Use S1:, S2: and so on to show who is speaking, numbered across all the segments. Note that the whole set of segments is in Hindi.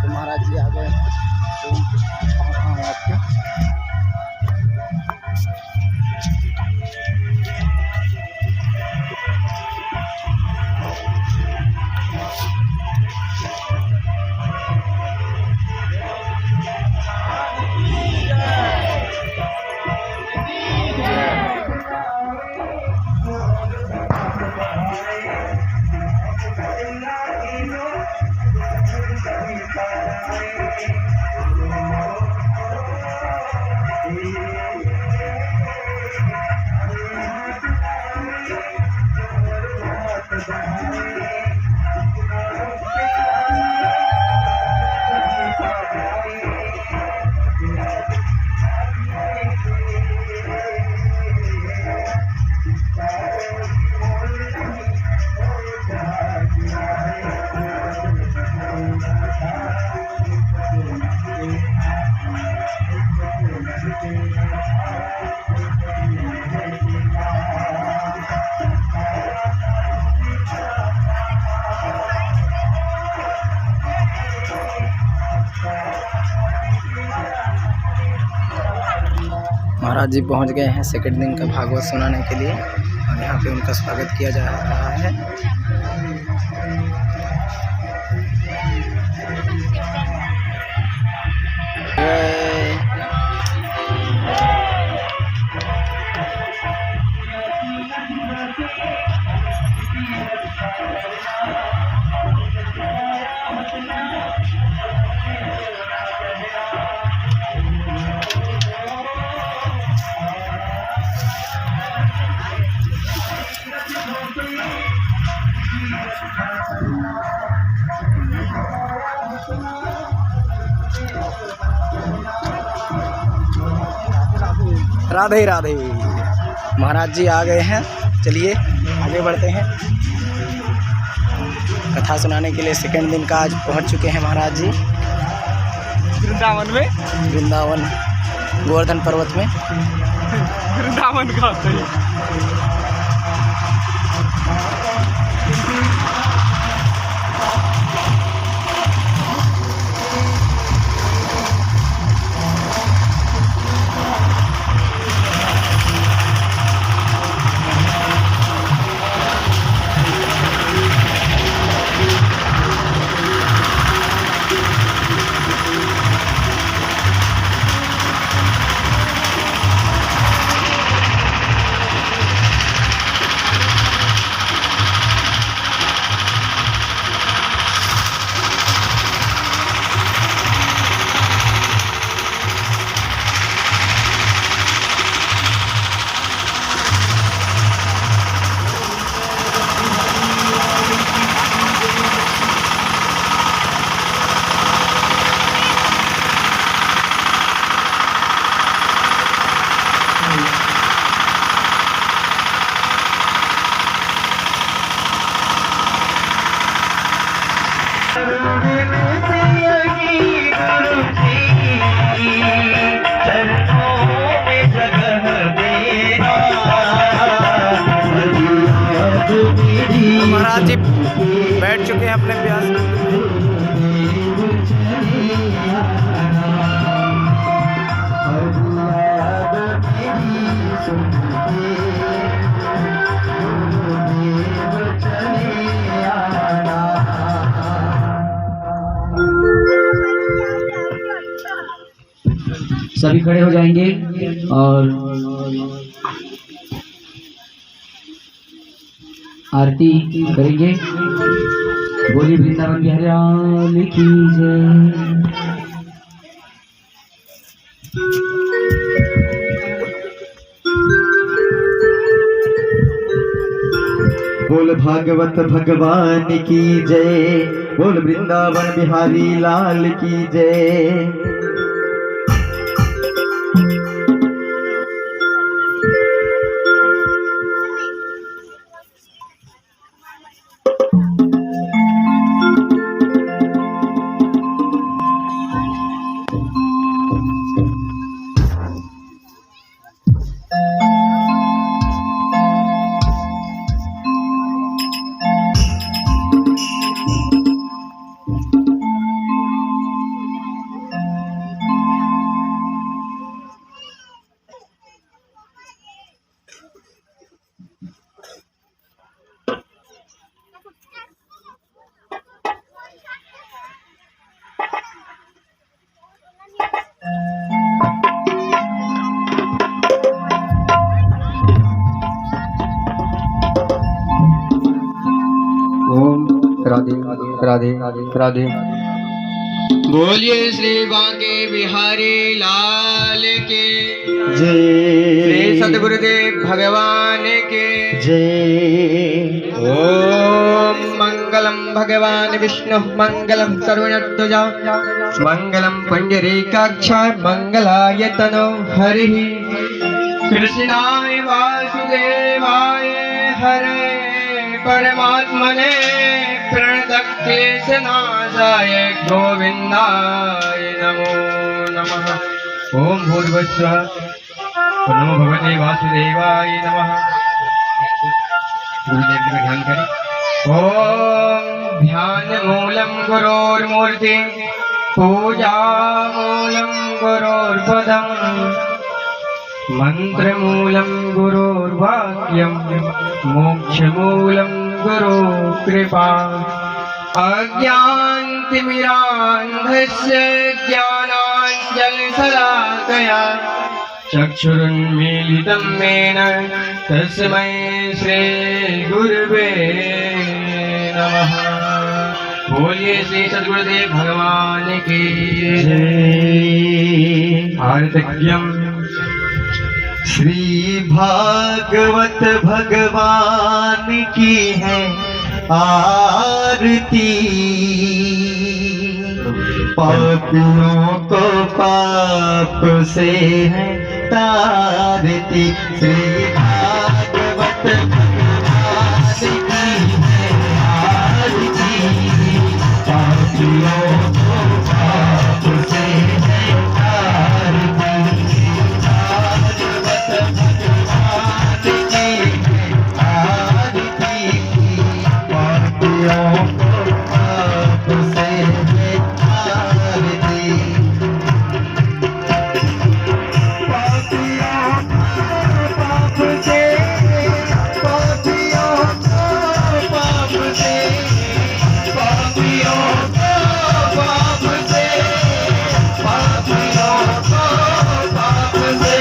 S1: तो महाराज जी आ गए तो दिखाऊंगा मैं आपको। महाराज जी पहुंच गए हैं सेकंड दिन का भागवत सुनाने के लिए और यहाँ पे उनका स्वागत किया जा रहा है। राधे राधे। महाराज जी आ गए हैं, चलिए आगे बढ़ते हैं। कथा सुनाने के लिए सेकंड दिन का आज पहुंच चुके हैं महाराज जी
S2: वृंदावन में।
S1: वृंदावन गोवर्धन पर्वत में।
S2: वृंदावन का
S1: महाराज जी बैठ चुके हैं अपने प्यास में।
S3: सभी खड़े हो जाएंगे और आरती करेंगे। बोली वृंदावन बिहारी लाल की जय।
S4: बोल भागवत भगवान की जय। बोल वृंदावन बिहारी लाल की जय।
S3: राधे।
S5: बोलिए श्री बांके बिहारी लाल के
S4: जय।
S5: श्री सद्गुरुदेव भगवान के
S4: जय।
S5: ओम मंगलम भगवान विष्णु मंगलम सर्वणध्वजा मंगलम पुंडरीकाक्ष मंगलाय तनो हरि कृष्णाय वासुदेवाय हरे परमात्मने प्रणतक्लेशनाशाय गोविंदाय नमो नमः। ओम भूर्भुवस्सुः नमो भगवते वासुदेवाय नमः। गुरुदेव का ध्यान करें। ओम ध्यान मूलम गुरोर्मूर्ति पूजा मूलम गुरोर्पदम मंत्र मूलम गुरोर्वाक्यम मोक्ष मूलम गुरो कृपा अज्ञानतिमिरान्धस्य ज्ञानाञ्जनशलाकया चक्षुरुन्मीलितं येन तस्मै श्रीगुरुवे नमः। बोलिए श्री सद्गुरुदेव भगवान की
S4: जय।
S5: आरतज्ञम
S4: श्री भागवत भगवान की है आरती, पापियों को पाप से है तारती। श्री भागवत भगवान की है आरती, पापियों को पाप से है तारती। भागवत भगवान की है आरती, पापियों को पाप से है तारती। पापियों को पाप से, पापियों को पाप से, पापियों को पाप से, पापियों को पाप से।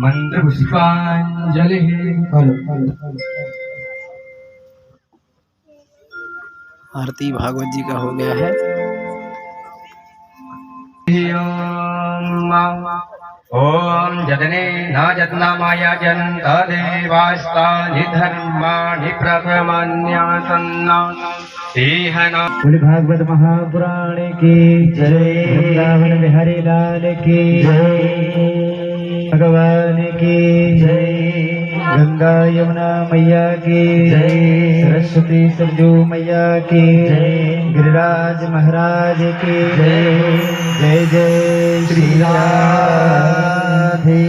S5: मंत्र पुष्पांजलि।
S1: आरती भागवत जी का हो गया है।
S5: ओम जतने न जतना माया जन तदेवास्तानि धर्माणि प्रथमन्यासन्ना तेहना।
S3: बोले भागवत महापुराण की जय, वृंदावन बिहारी लाल की जय, भगवान की जय, गंगा यमुना मैया की जय, सरस्वती सरजू मैया की जय, गिरिराज महाराज की जय। जय जय श्री राधे।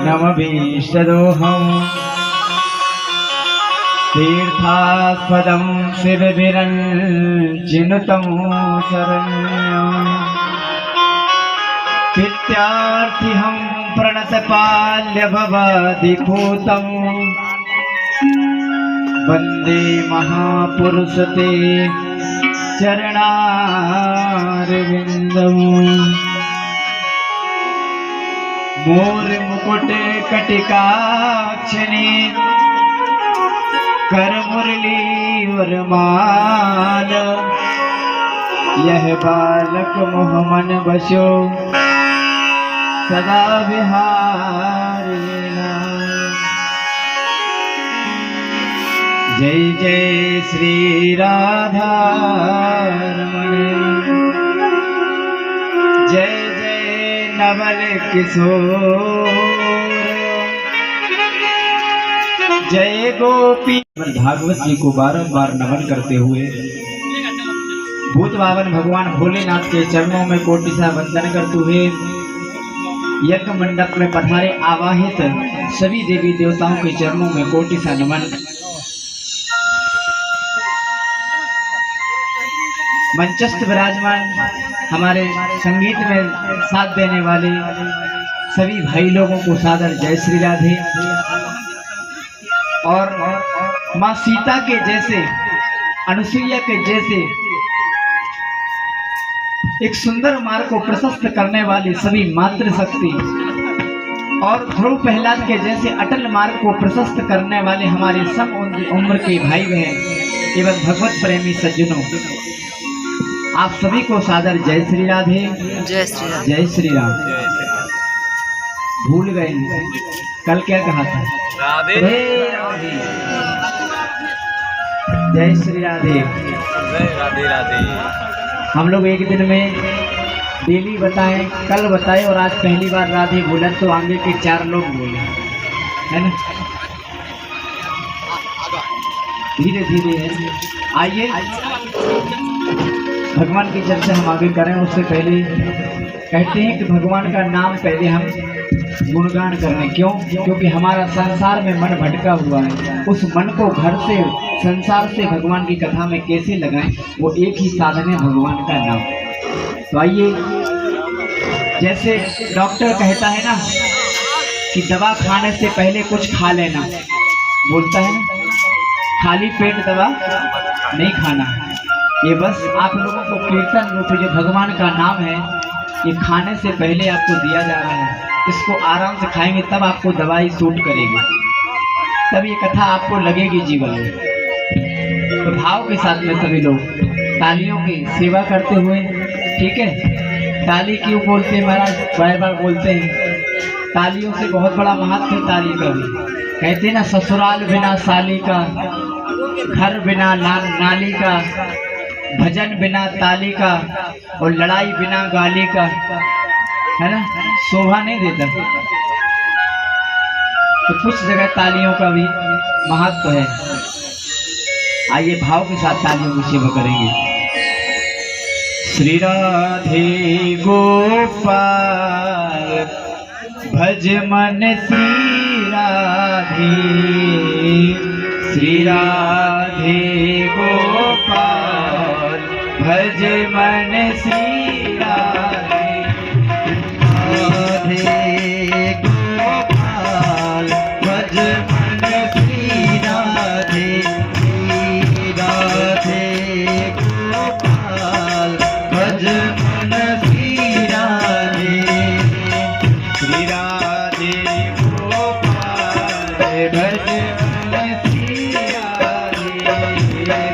S3: नमभीष्टदोहम् तीर्थास्पदं शिवविरञ्चिनुतं शरण्यम् विद्यार्थिहं प्रणतपाल्यभवादिभूतम् वन्दे महापुरुषते चरणारविन्दम्। मोरमुकुटे कटिकाक्षिणे कर मुरली वरमाल, यह बालक मोहमन बसो सदा विहार। जय जय श्री राधा रमण, जय जय नवल किशोर, जय गोपी। भागवत जी को बारंबार नमन करते हुए भूत बावन भगवान भोलेनाथ के चरणों में कोटि सा वंदन करते हुए यज्ञ मंडप में पधारे आवाहित सभी देवी देवताओं के चरणों में कोटि सा नमन। मंचस्थ विराजमान हमारे संगीत में साथ देने वाले सभी भाई लोगों को सादर जय श्री राधे। और माँ सीता के जैसे, अनुसुईया के जैसे एक सुंदर मार्ग को प्रशस्त करने वाली सभी मातृशक्ति और ध्रुव प्रहलाद के जैसे अटल मार्ग को प्रशस्त करने वाले हमारे सम उम्र के भाई बहन एवं भगवत प्रेमी सज्जनों, आप सभी को सादर जय श्री राधे।
S1: जय श्री राम।
S3: जय श्री राम। भूल गए कल क्या कहा था?
S2: राधे
S3: राधे। जय श्री राधे।
S2: राधे राधे।
S3: हम लोग एक दिन में डेली बताएं, कल बताएं और आज पहली बार राधे बोला तो आगे के 4 लोग बोले, है ना? धीरे धीरे है। आइए भगवान की चर्चा हम आगे करें, उससे पहले कहते हैं कि भगवान का नाम पहले हम गुणगान करने, क्यों? क्योंकि हमारा संसार में मन भटका हुआ है। उस मन को घर से, संसार से भगवान की कथा में कैसे लगाएं? वो एक ही साधन है, भगवान का नाम। तो आइए, जैसे डॉक्टर कहता है ना कि दवा खाने से पहले कुछ खा लेना, बोलता है ना, खाली पेट दवा नहीं खाना। ये बस आप लोगों को कीर्तन रूप जो भगवान का नाम है, ये खाने से पहले आपको दिया जा रहा है। इसको आराम से खाएंगे तब आपको दवाई सूट करेगी, तब ये कथा आपको लगेगी जीवन में। तो भाव के साथ में सभी लोग तालियों की सेवा करते हुए, ठीक है? ताली क्यों बोलते हैं महाराज? बार बार बोलते हैं, तालियों से बहुत बड़ा महत्व है ताली का भी। कहते हैं ना, ससुराल बिना साली का, घर बिना नाली का, भजन बिना ताली का, और लड़ाई बिना गाली का, है ना, शोभा नहीं देता। तो कुछ जगह तालियों का भी महत्व है। आइए भाव के साथ तालियों की सेवा करेंगे। श्री राधे गोपाल भज मन श्री राधे, श्री राधे गोपाल भज मन श्री राधे, राधे गोपाल भज मन श्री राधे, राधे गोपाल भज मन श्री राधे, श्री राधे गोपाल भज मन श्री राधे,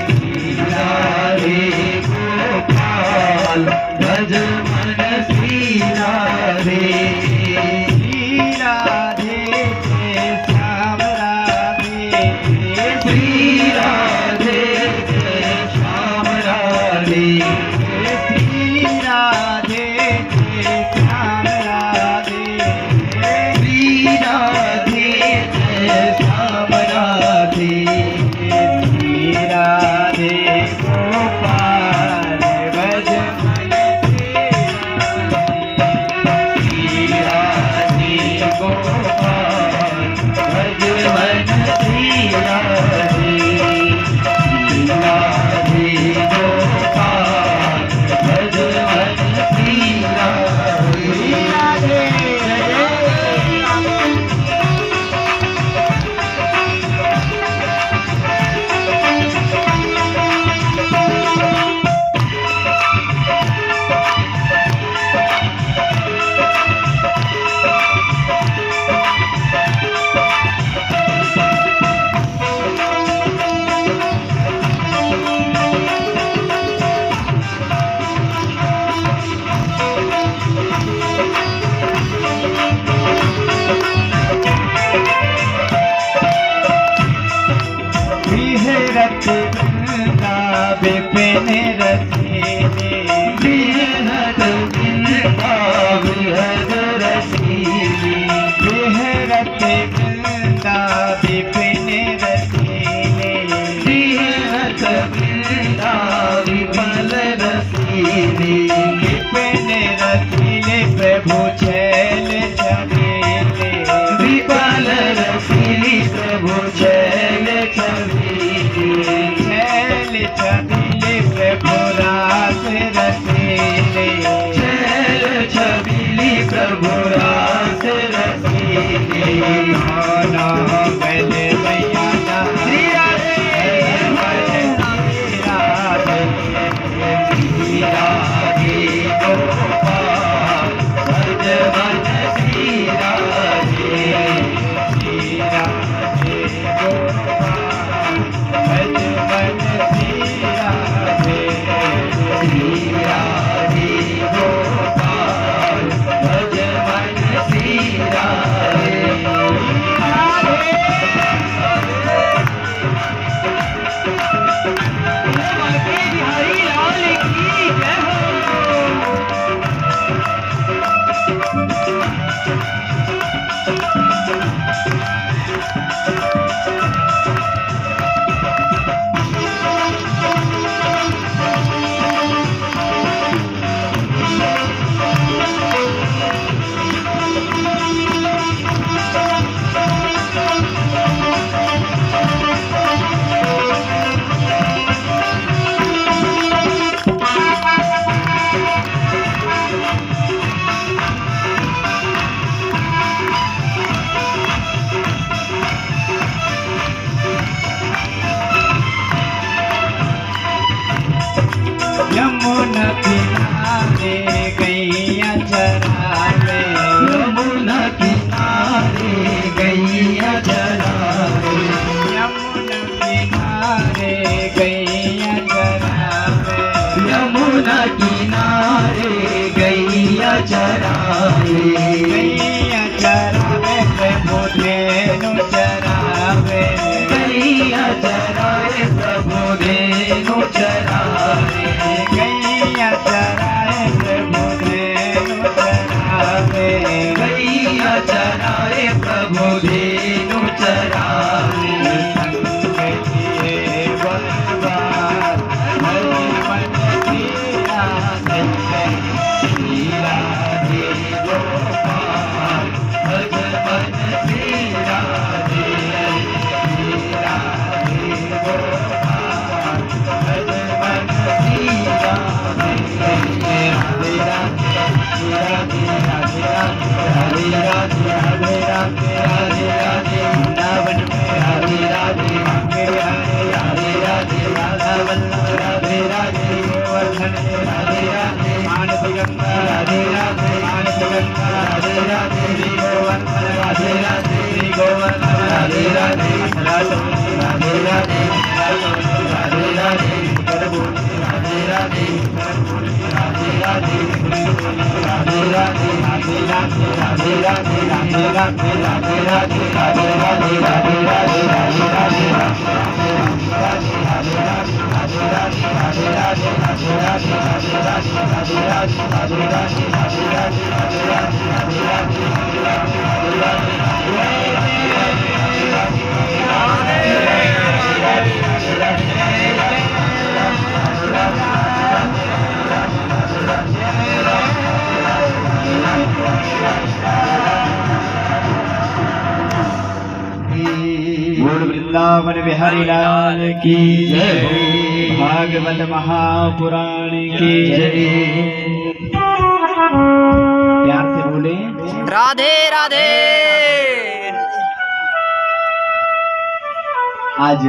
S3: श्री राधे गोपाल भज मन श्री राधे, श्री राधे श्याम राधे, श्री राधे श्याम राधे, श्री राधे श्याम राधे, श्री राधे श्याम राधे, श्री राधे गोपाल भज मन श्री राधे, श्री राधे गोपाल भज मन श्री राधे, श्री राधे गोपाल भज मन श्री राधे, विहरत वृंदा विपिन रसीले, विहरत वृंदा विहर रसीले, विहरत वृंदा विपिन रसीले, विहरत वृंदा विपल रसीले, विपिन रसीले प्रभु छैल छबीले, विपल रसीले प्रभु छैल छबीले, छैल छबीले प्रभु रास रसीले, छैल छबीले प्रभु रास रसीले, नाना बैल मैया ना श्री राधे, श्री राधे, श्री राधे गोपाल भज बोल वृंदावन बिहारी लाल की जय हो। भागवत महापुराण की जय। प्यार से बोले
S1: राधे राधे।
S3: आज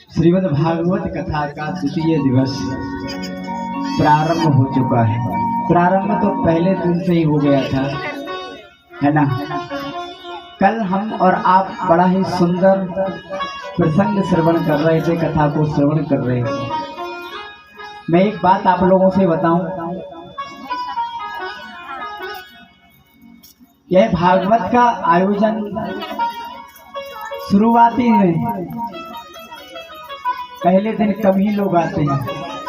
S3: श्रीमद् भागवत कथा का द्वितीय दिवस प्रारंभ हो चुका है। प्रारंभ तो पहले दिन से ही हो गया था, है ना। कल हम और आप बड़ा ही सुंदर प्रसंग श्रवण कर रहे थे, कथा को श्रवण कर रहे थे। मैं एक बात आप लोगों से बताऊं, यह भागवत का आयोजन शुरुआती में पहले दिन कम ही लोग आते हैं,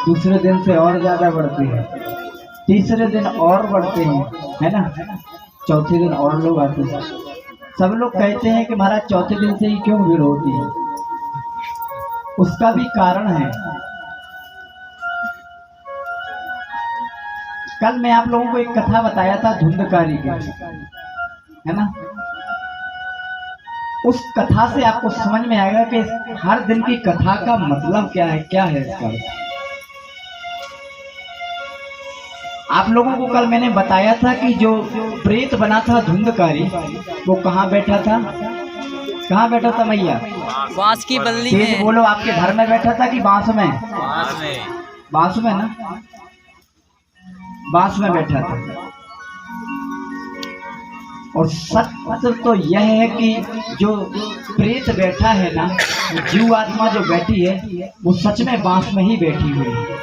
S3: दूसरे दिन से और ज्यादा बढ़ते हैं, तीसरे दिन और बढ़ते हैं, है ना, चौथे दिन और लोग आते हैं। सब लोग कहते हैं कि महाराज चौथे दिन से ही क्यों भीड़ होती है। उसका भी कारण है। कल मैं आप लोगों को एक कथा बताया था धुंधकारी की, है ना। उस कथा से आपको समझ में आएगा कि हर दिन की कथा का मतलब क्या है इसका। आप लोगों को कल मैंने बताया था कि जो प्रेत बना था धुंधकारी, वो कहाँ बैठा था, कहाँ बैठा था मैया?
S1: बांस की बल्ली
S3: तेज
S1: में।
S3: बोलो, आपके घर में बैठा था कि बांस में?
S2: बांस में।
S3: बांस में ना, बांस में बैठा था। और सत्य तो यह है कि जो प्रेत बैठा है ना, जीव आत्मा जो बैठी है, वो सच में बांस में ही बैठी हुई है।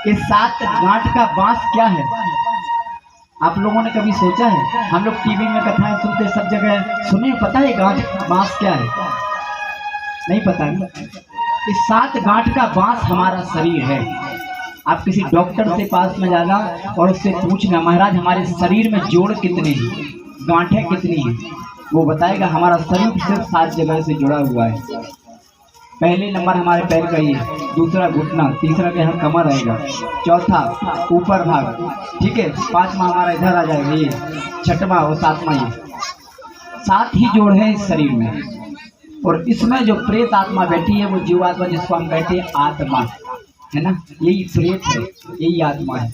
S3: ये 7 गांठ का बांस क्या है, आप लोगों ने कभी सोचा है? हम लोग टीवी में कथाएं सुनते, सब जगह सुने, पता है गांठ बांस क्या है? नहीं पता है। इस 7 गांठ का बांस हमारा शरीर है। आप किसी डॉक्टर से पास में जाना और उससे पूछना, महाराज हमारे शरीर में जोड़ कितने हैं, गांठें कितनी हैं, वो बताएगा हमारा शरीर सिर्फ 7 जगह से जुड़ा हुआ है। पहले नंबर हमारे पैर का ये, दूसरा घुटना, तीसरा के यहाँ कमर आएगा, चौथा ऊपर भाग, ठीक है, 5वां हमारा इधर आ जाएगा ये, 6वां और 7वां ये। 7 ही जोड़ है इस शरीर में। और इसमें जो प्रेत आत्मा बैठी है, वो जीव आत्मा जिसको हम कहते हैं आत्मा, है ना, यही प्रेत है, यही आत्मा है।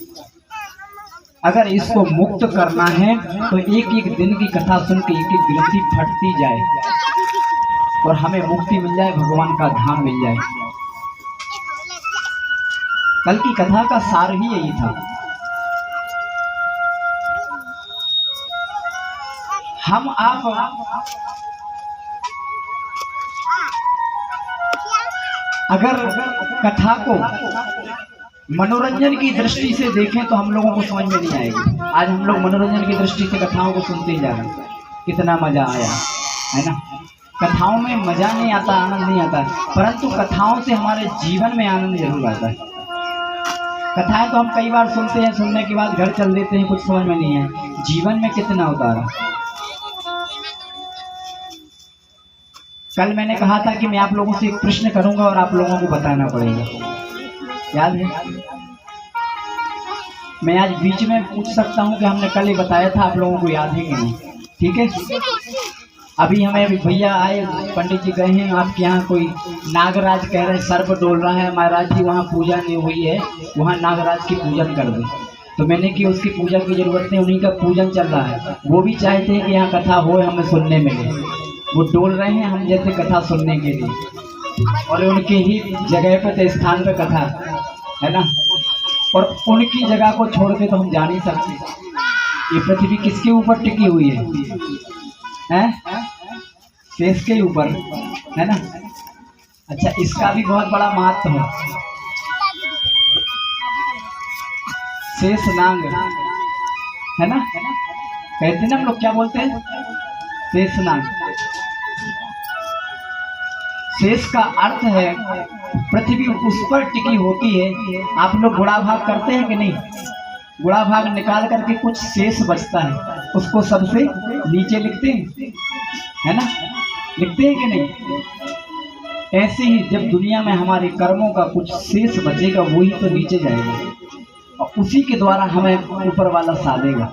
S3: अगर इसको मुक्त करना है तो एक एक दिन की कथा सुन के एक एक ग्रंथि फटती जाए और हमें मुक्ति मिल जाए, भगवान का धाम मिल जाए। कल की कथा का सार ही यही था। हम आप अगर कथा को मनोरंजन की दृष्टि से देखें तो हम लोगों को समझ में नहीं आएगी। आज हम लोग मनोरंजन की दृष्टि से कथाओं को सुनते ही जा रहे हैं, कितना मजा आया, है ना। कथाओं में मजा नहीं आता, आनंद नहीं आता, परंतु कथाओं से हमारे जीवन में आनंद जरूर आता है। कथाएं तो हम कई बार सुनते हैं, सुनने के बाद घर चल देते हैं, कुछ समझ में नहीं है, जीवन में कितना उतारा। कल मैंने कहा था कि मैं आप लोगों से एक प्रश्न करूंगा और आप लोगों को बताना पड़ेगा, याद है? मैं आज बीच में पूछ सकता हूं कि हमने कल ही बताया था, आप लोगों को याद है कि नहीं? ठीक है। अभी हमें भैया आए, पंडित जी गए हैं आपके यहाँ, कोई नागराज कह रहे सर्प डोल रहा है, महाराज जी वहाँ पूजा नहीं हुई है, वहाँ नागराज की पूजन कर दे। तो मैंने कि उसकी पूजा की जरूरत नहीं, उन्हीं का पूजन चल रहा है। वो भी चाहते हैं कि यहाँ कथा हो, हमें सुनने मिले, वो डोल रहे हैं हम जैसे कथा सुनने के लिए, और उनके ही जगह पे, स्थान पे कथा है ना। और उनकी जगह को छोड़ के तो हम जा नहीं सकते। ये पृथ्वी किसके ऊपर टिकी हुई है? शेष के ऊपर, है ना। अच्छा, इसका भी बहुत बड़ा महत्व है। शेष नांग है ना, कहते हैं ना हम लोग, क्या बोलते हैं, शेष नांग। शेष का अर्थ है पृथ्वी उस पर टिकी होती है। आप लोग गुणा भाग करते हैं कि नहीं? गुणा भाग निकाल करके कुछ शेष बचता है, उसको सबसे नीचे लिखते हैं, है ना, लिखते हैं कि नहीं? ऐसे ही जब दुनिया में हमारे कर्मों का कुछ शेष बचेगा वही तो नीचे जाएगा और उसी के द्वारा हमें ऊपर वाला साधेगा।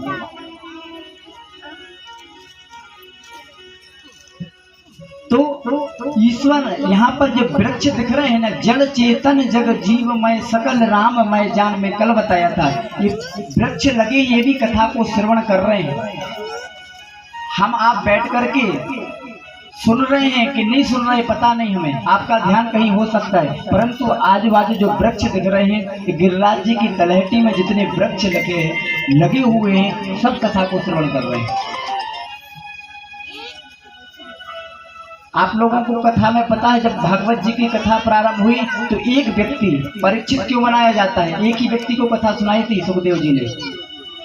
S3: तो ईश्वर यहाँ पर जो वृक्ष दिख रहे हैं ना, जड़ चेतन जग जीवमय सकल राममय जान में कल बताया था, ये वृक्ष लगे ये भी कथा को श्रवण कर रहे हैं। हम आप बैठ करके सुन रहे हैं कि नहीं सुन रहे पता नहीं, हमें आपका ध्यान कहीं हो सकता है, परंतु आजू बाजू जो वृक्ष दिख रहे हैं कि गिरिराज जी की तलहटी में जितने वृक्ष लगे हुए हैं सब कथा को श्रवण कर रहे हैं। आप लोगों को कथा में पता है, जब भागवत जी की कथा प्रारंभ हुई तो एक व्यक्ति, परीक्षित क्यों बनाया जाता है, एक ही व्यक्ति को कथा सुनाई थी सुखदेव जी ने।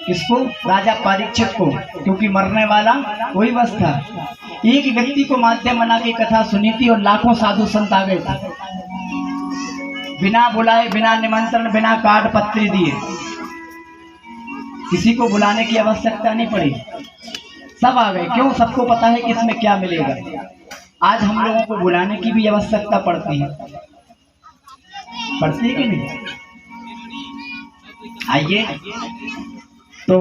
S3: किसको? राजा परीक्षित को, क्योंकि मरने वाला वही बस था। एक व्यक्ति को माध्यम बना के कथा सुनी थी और लाखों साधु संत आ गए थे, बिना बुलाए, बिना निमंत्रण, बिना कार्ड पत्री दिए, किसी को बुलाने की आवश्यकता नहीं पड़ी, सब आ गए। क्यों? सबको पता है कि इसमें क्या मिलेगा। आज हम लोगों को बुलाने की भी आवश्यकता पड़ती है कि नहीं? आइए तो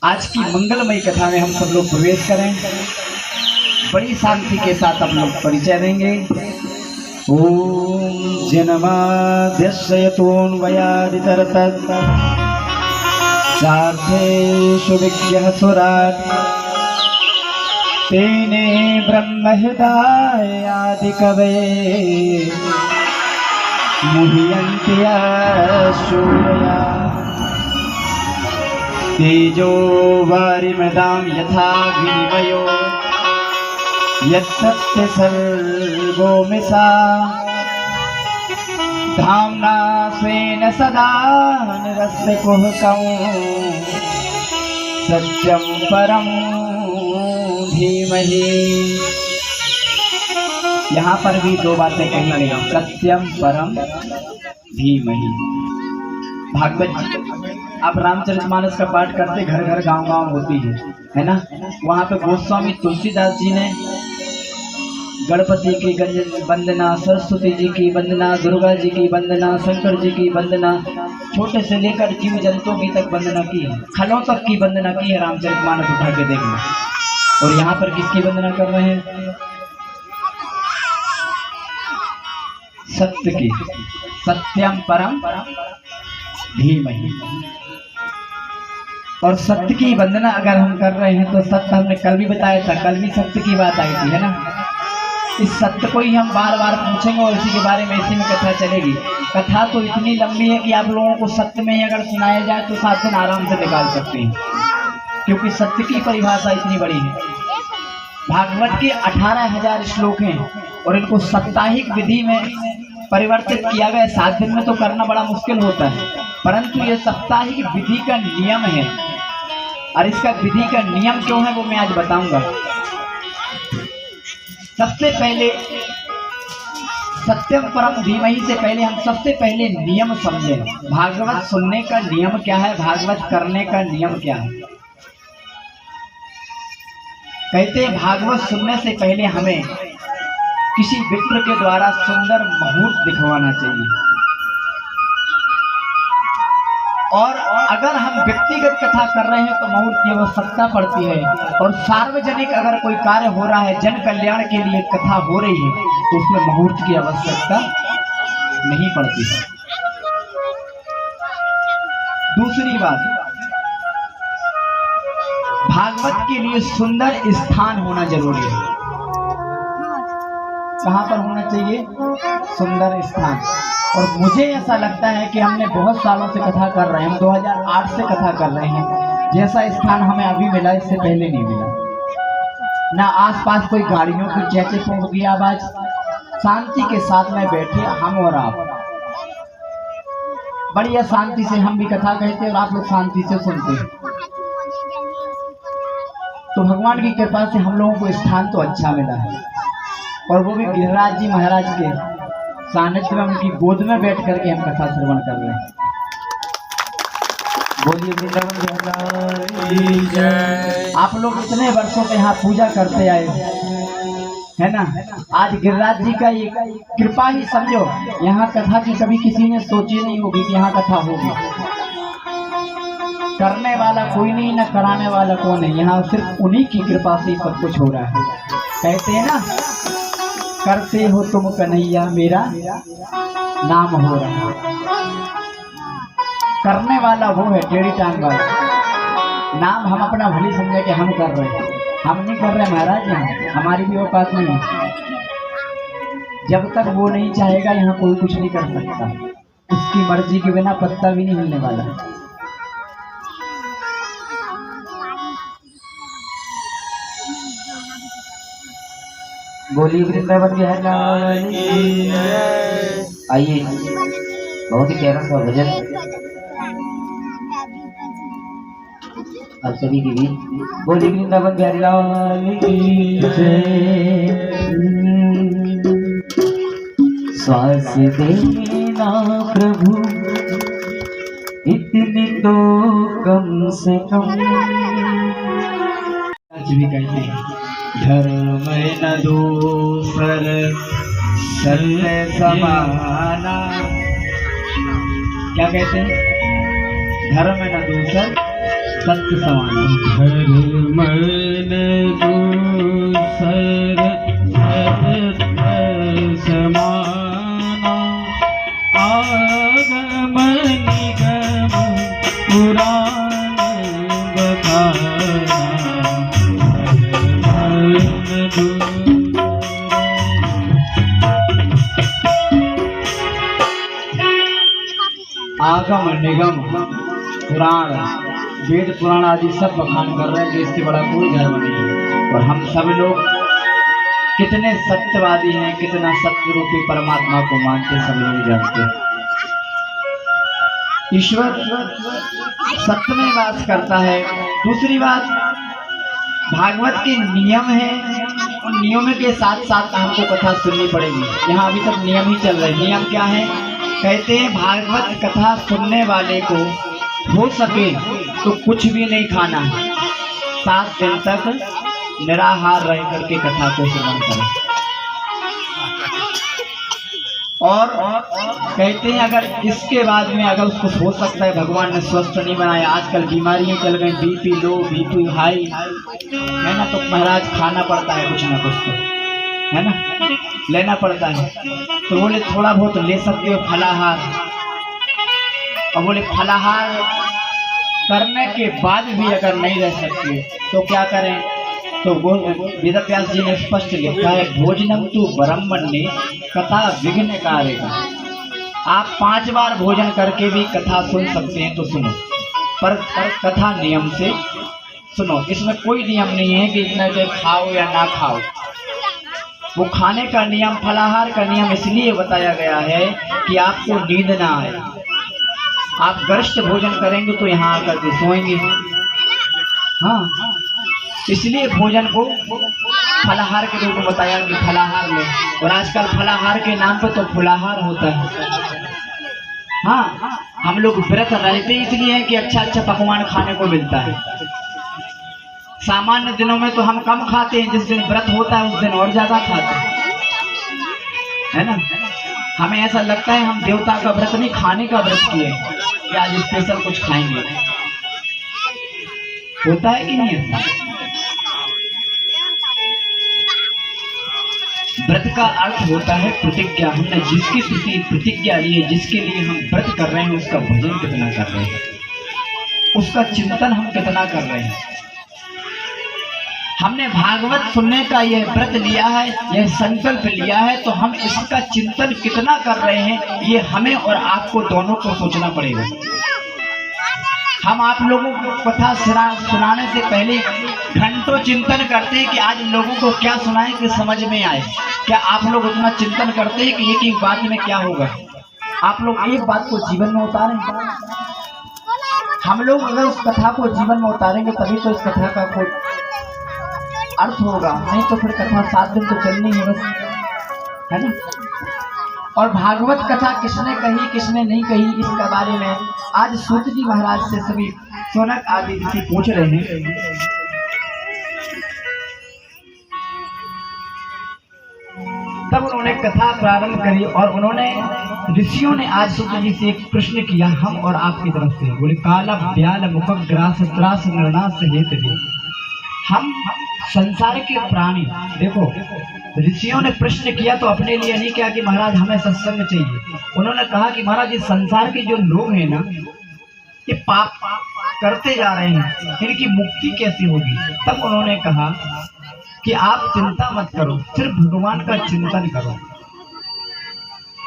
S3: आज की मंगलमयी कथा में हम सब लोग प्रवेश करें, बड़ी शांति के साथ हम लोग परिचय देंगे। ओम जन्माद्यस्यतोऽन्वयादितरतः सार्थेषु विज्ञः सुरात् तेने ब्रह्महृदाय आदिकवये मुह्यन्ति सूरया तेजो वारिमृदां यथा विनिमयो यत्सत्य सर्गो मिषा धाम्ना स्वेन सदा निरस्य कुहकं सत्यं परं धीमहि। यहाँ पर भी दो बातें कही गई, सत्यम परम धीमहि। भागवत आप रामचरितमानस का पाठ करते घर घर गांव गांव होती है ना। वहाँ पे गोस्वामी तुलसीदास जी ने गणपति की वंदना, सरस्वती जी की वंदना, दुर्गा जी की वंदना, शंकर जी की वंदना, छोटे से लेकर जीव जंतुओं की तक वंदना की है, खलों तक की वंदना की है। रामचरितमानस उठा के देखना। और यहाँ पर किसकी वंदना कर रहे हैं? सत्य की, सत्यम परम धीमहि। और सत्य की वंदना अगर हम कर रहे हैं तो सत्य हमने कल भी बताया था, कल भी सत्य की बात आई थी, है ना। इस सत्य को ही हम बार बार पूछेंगे और इसी के बारे में इसी में कथा चलेगी। कथा तो इतनी लंबी है कि आप लोगों को सत्य में ही अगर सुनाया जाए तो 7 दिन आराम से निकाल सकते हैं, क्योंकि सत्य की परिभाषा इतनी बड़ी है। भागवत के 18,000 श्लोक हैं और इनको साप्ताहिक विधि में परिवर्तित किया गया। 7 दिन में तो करना बड़ा मुश्किल होता है, परंतु ये साप्ताहिक विधि का नियम है। और इसका विधि का नियम क्यों है वो मैं आज बताऊंगा। सबसे पहले सत्यम परम धीमहि से पहले हम सबसे पहले नियम समझें। भागवत सुनने का नियम क्या है, भागवत करने का नियम क्या है। कहते हैं भागवत सुनने से पहले हमें किसी विप्र के द्वारा सुंदर मुहूर्त दिखवाना चाहिए। और अगर हम व्यक्तिगत कथा कर रहे हैं तो मुहूर्त की आवश्यकता पड़ती है। और सार्वजनिक अगर कोई कार्य हो रहा है, जन कल्याण के लिए कथा हो रही है, तो उसमें मुहूर्त की आवश्यकता नहीं पड़ती है। दूसरी बात, भागवत के लिए सुंदर स्थान होना जरूरी है। कहाँ पर होना चाहिए? सुंदर स्थान। और मुझे ऐसा लगता है कि हमने बहुत सालों से कथा कर रहे हैं, हम 2008 से कथा कर रहे हैं, जैसा स्थान हमें अभी मिला इससे पहले नहीं मिला। ना आसपास कोई गाड़ियों की चहचे पहुंच की आवाज, शांति के साथ में बैठे हम और आप, बढ़िया शांति से हम भी कथा कहते हैं और आप लोग शांति से सुनते हैं। तो भगवान की कृपा से हम लोगों को स्थान तो अच्छा मिला है, और वो भी गिरिराज जी महाराज के सानिध्य में उनकी गोद में बैठ करके हम कथा श्रवण कर रहे हैं। बोलिए वृंदावन बिहारी की जय। आप लोग इतने वर्षों से यहाँ पूजा करते आए है ना, आज गिरिराज जी का ये कृपा ही समझो। यहाँ कथा की कभी किसी ने सोची नहीं होगी कि यहाँ कथा होगी। करने वाला कोई नहीं, ना कराने वाला कौन है, यहाँ सिर्फ उन्हीं की कृपा से सब कुछ हो रहा है। कहते हैं ना, करते हो तुम कन्हैया मेरा नाम हो रहा है। करने वाला वो है टेढ़ी टांग वाला, नाम हम अपना भली समझे कि हम कर रहे हैं, हम नहीं कर रहे महाराज। यहाँ हमारी भी औकात नहीं है। जब तक वो नहीं चाहेगा यहाँ कोई कुछ नहीं कर सकता। उसकी मर्जी के बिना पत्ता भी नहीं मिलने वाला। बोलिए वृंदावन बिहारी की जय। आइए, बहुत ही प्यारा सा भजन आप सभी की भी। बोलिए वृंदावन बिहारी की जय। श्वास देना प्रभु इतनी तो कम से कम। आज भी कहते हैं, धर्म न दूसर सत्य समाना। क्या कहते हैं? धर्म न दूसर सत्य समाना। धर्म न दूसर सत्य समाना। आगम निगम पुराण बखाना। आगम निगम पुराण, वेद पुराण आदि सब बखान कर रहे हैं कि इससे बड़ा कोई धर्म नहीं है। और हम सब लोग कितने सत्यवादी हैं, कितना सत्य रूपी परमात्मा को मानते, सब लोग जानते हैं। ईश्वर सत्य में वास करता है। दूसरी बात, भागवत के नियम है, उन नियमों के साथ साथ हमको कथा सुननी पड़ेगी। यहाँ अभी तक नियम ही चल रहे। नियम क्या है? कहते हैं भागवत कथा सुनने वाले को हो सके तो कुछ भी नहीं खाना है, 7 दिन तक निराहार रह करके कथा को श्रवण करें। और कहते हैं अगर इसके बाद में अगर उसको हो सकता है, भगवान ने स्वस्थ नहीं बनाया, आजकल बीमारियां चल गई, बीपी लो, बीपी हाई है ना, तो महाराज खाना पड़ता है कुछ ना कुछ तो, है ना, लेना पड़ता है। तो बोले थोड़ा बहुत ले सकते हो फलाहार। और बोले फलाहार करने के बाद भी अगर नहीं रह सकते तो क्या करें? तो वेदव्यास जी ने स्पष्ट लिखा है, भोजनम तु ब्रह्मण्य कथा विघ्न कारेगा। आप 5 बार भोजन करके भी कथा सुन सकते हैं तो सुनो, पर कथा नियम से सुनो। इसमें कोई नियम नहीं है कि इतना देर खाओ या ना खाओ। वो खाने का नियम, फलाहार का नियम इसलिए बताया गया है कि आपको नींद ना आए। आप गरिष्ठ भोजन करेंगे तो यहाँ आकर के सोएंगे। हाँ, इसलिए भोजन को फलाहार के रूप में बताया कि फलाहार ले। और आजकल फलाहार के नाम पे तो फुलाहार होता है। हाँ, हम लोग व्रत रहते इसलिए है कि अच्छा अच्छा पकवान खाने को मिलता है। सामान्य दिनों में तो हम कम खाते हैं, जिस दिन व्रत होता है उस दिन और ज्यादा खाते हैं, है ना। हमें ऐसा लगता है हम देवता का व्रत नहीं, खाने का व्रत किए कि आज स्पेशल कुछ खाएंगे। होता है कि नहीं होता? व्रत का अर्थ होता है प्रतिज्ञा। हमने जिसकी प्रति प्रतिज्ञा ली है, जिसके लिए हम व्रत कर रहे हैं, उसका भजन कितना कर रहे हैं, उसका चिंतन हम कितना कर रहे हैं। हमने भागवत सुनने का यह व्रत लिया है, यह संकल्प लिया है, तो हम इसका चिंतन कितना कर रहे हैं, ये हमें और आपको दोनों को सोचना पड़ेगा। हम आप लोगों को कथा सुनाने से पहले घंटों चिंतन करते हैं कि आज लोगों को क्या सुनाएं कि समझ में आए। क्या आप लोग उतना चिंतन करते हैं कि एक एक बात में क्या होगा? आप लोग एक बात को जीवन में उतारें। हम लोग अगर उस कथा को जीवन में उतारेंगे तभी तो इस कथा का कोई अर्थ होगा, नहीं तो फिर कथा 7 दिन तो चलनी है बस, है ना। और भागवत कथा किसने कही किसने नहीं कही इसके बारे में आज सूत जी महाराज से सभी सोनक आदि ऋषि पूछ रहे हैं। तब उन्होंने कथा प्रारंभ करी और उन्होंने ऋषियों ने आज सूत जी से एक प्रश्न किया हम और आपकी तरफ से। बोले काला ब्याल मुख ग्रास त्रास निर्णास हेत दे। हम संसार के प्राणी, देखो ऋषियों ने प्रश्न किया तो अपने लिए नहीं किया कि महाराज हमें सत्संग चाहिए। उन्होंने कहा कि महाराज इस संसार के जो लोग हैं ना ये पाप करते जा रहे हैं, इनकी मुक्ति कैसे होगी। तब उन्होंने कहा कि आप चिंता मत करो, सिर्फ भगवान का चिंतन करो।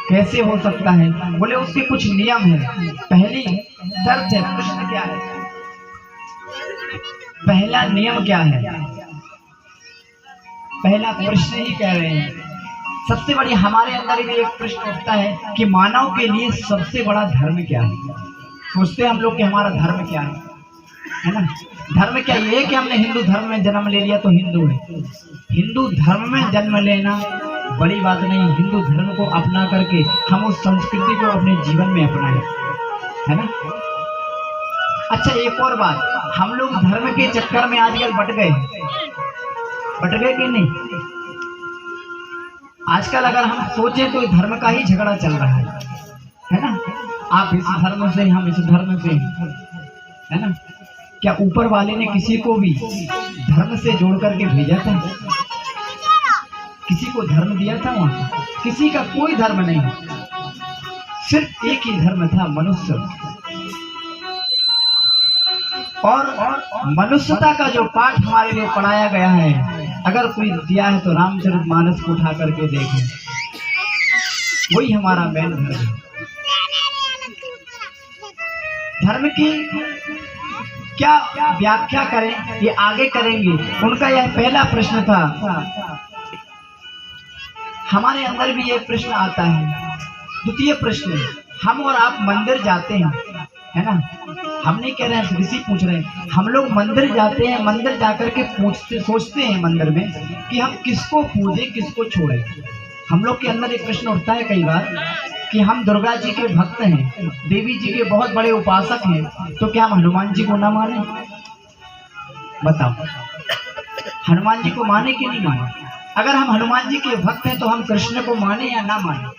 S3: कैसे हो सकता है? बोले उसके कुछ नियम है। पहली शर्त है, प्रश्न क्या है? पहला नियम क्या है? पहला प्रश्न ही कह रहे हैं। सबसे बड़ी हमारे अंदर भी एक प्रश्न उठता है कि मानव के लिए सबसे बड़ा धर्म क्या है। सोचते हैं हम लोग कि हमारा धर्म क्या है ना। धर्म क्या ये है कि हमने हिंदू धर्म में जन्म ले लिया तो हिंदू है। हिंदू धर्म में जन्म लेना बड़ी बात नहीं, हिंदू धर्म को अपना करके हम उस संस्कृति को अपने जीवन में अपनाएं, है ना। अच्छा एक और बात, हम लोग धर्म के चक्कर में आजकल बट गए कि नहीं। आजकल अगर हम सोचें तो धर्म का ही झगड़ा चल रहा है ना। आप इस धर्म से, हम इस धर्म से, है ना। क्या ऊपर वाले ने किसी को भी धर्म से जोड़ करके भेजा था? किसी को धर्म दिया था? वहां किसी का कोई धर्म नहीं, सिर्फ एक ही धर्म था, मनुष्य। और मनुष्यता का जो पाठ हमारे लिए पढ़ाया गया है, अगर कोई दिया है तो रामचरितमानस को उठा करके देखें, वही हमारा मेन धर्म है। धर्म की क्या व्याख्या करें ये आगे करेंगे। उनका यह पहला प्रश्न था। हमारे अंदर भी ये प्रश्न आता है। द्वितीय प्रश्न, हम और आप मंदिर जाते हैं, है ना। हम नहीं कह रहे हैं, ऋषि पूछ रहे हैं। हम लोग मंदिर जाते हैं, मंदिर जाकर के सोचते हैं मंदिर में कि हम किसको पूजे किसको छोड़े। हम लोग के अंदर एक प्रश्न उठता है कई बार कि हम दुर्गा जी के भक्त हैं, देवी जी के बहुत बड़े उपासक हैं, तो क्या हम हनुमान जी को ना माने? बताओ, हनुमान जी को माने कि नहीं माने? अगर हम हनुमान जी के भक्त हैं तो हम कृष्ण को माने या ना माने?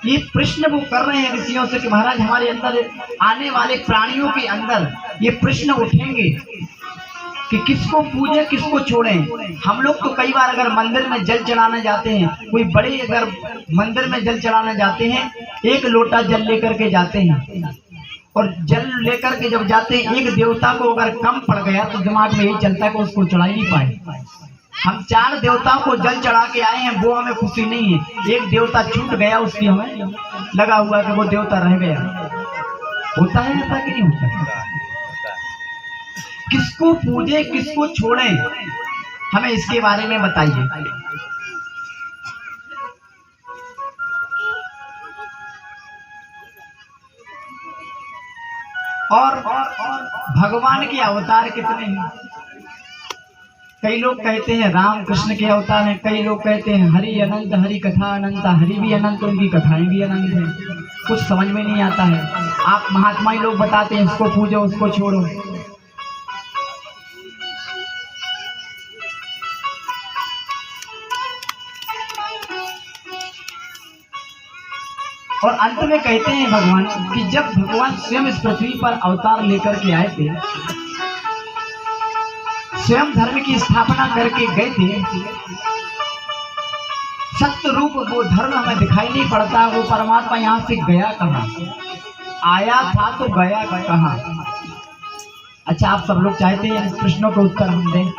S3: ये प्रश्न वो कर रहे हैं ऋषियों से कि महाराज हमारे अंदर आने वाले प्राणियों के अंदर ये प्रश्न उठेंगे कि किसको पूजे किसको छोड़े। हम लोग तो कई बार अगर मंदिर में जल चढ़ाने जाते हैं, कोई बड़े अगर मंदिर में जल चढ़ाने जाते हैं, एक लोटा जल लेकर के जाते हैं, और जल लेकर के जब जाते हैं एक देवता को अगर कम पड़ गया तो दिमाग में यही चलता है कि उसको चढ़ा ही नहीं पाए। हम 4 देवताओं को जल चढ़ा के आए हैं, वो हमें खुशी नहीं है। एक देवता छूट गया, उसकी हमें लगा हुआ कि वो देवता रह गया। होता है ऐसा कि नहीं होता? किसको पूजे किसको छोड़े, हमें इसके बारे में बताइए। और भगवान के अवतार कितने हैं? कई लोग कहते हैं राम कृष्ण के अवतार हैं, कई लोग कहते हैं हरि अनंत, हरि कथा अनंत। हरि भी अनंत, उनकी कथाएं भी अनंत हैं। कुछ समझ में नहीं आता है। आप महात्मा ही लोग बताते हैं इसको पूजो उसको छोड़ो। और अंत में कहते हैं भगवान कि जब भगवान स्वयं इस पृथ्वी पर अवतार लेकर के आए थे, स्वयं धर्म की स्थापना करके गए थे, सत्य रूप वो धर्म हमें दिखाई नहीं पड़ता। वो परमात्मा यहाँ से गया कहाँ? आया था तो गया कहाँ? अच्छा, आप सब लोग चाहते हैं इन प्रश्नों के उत्तर हम दें?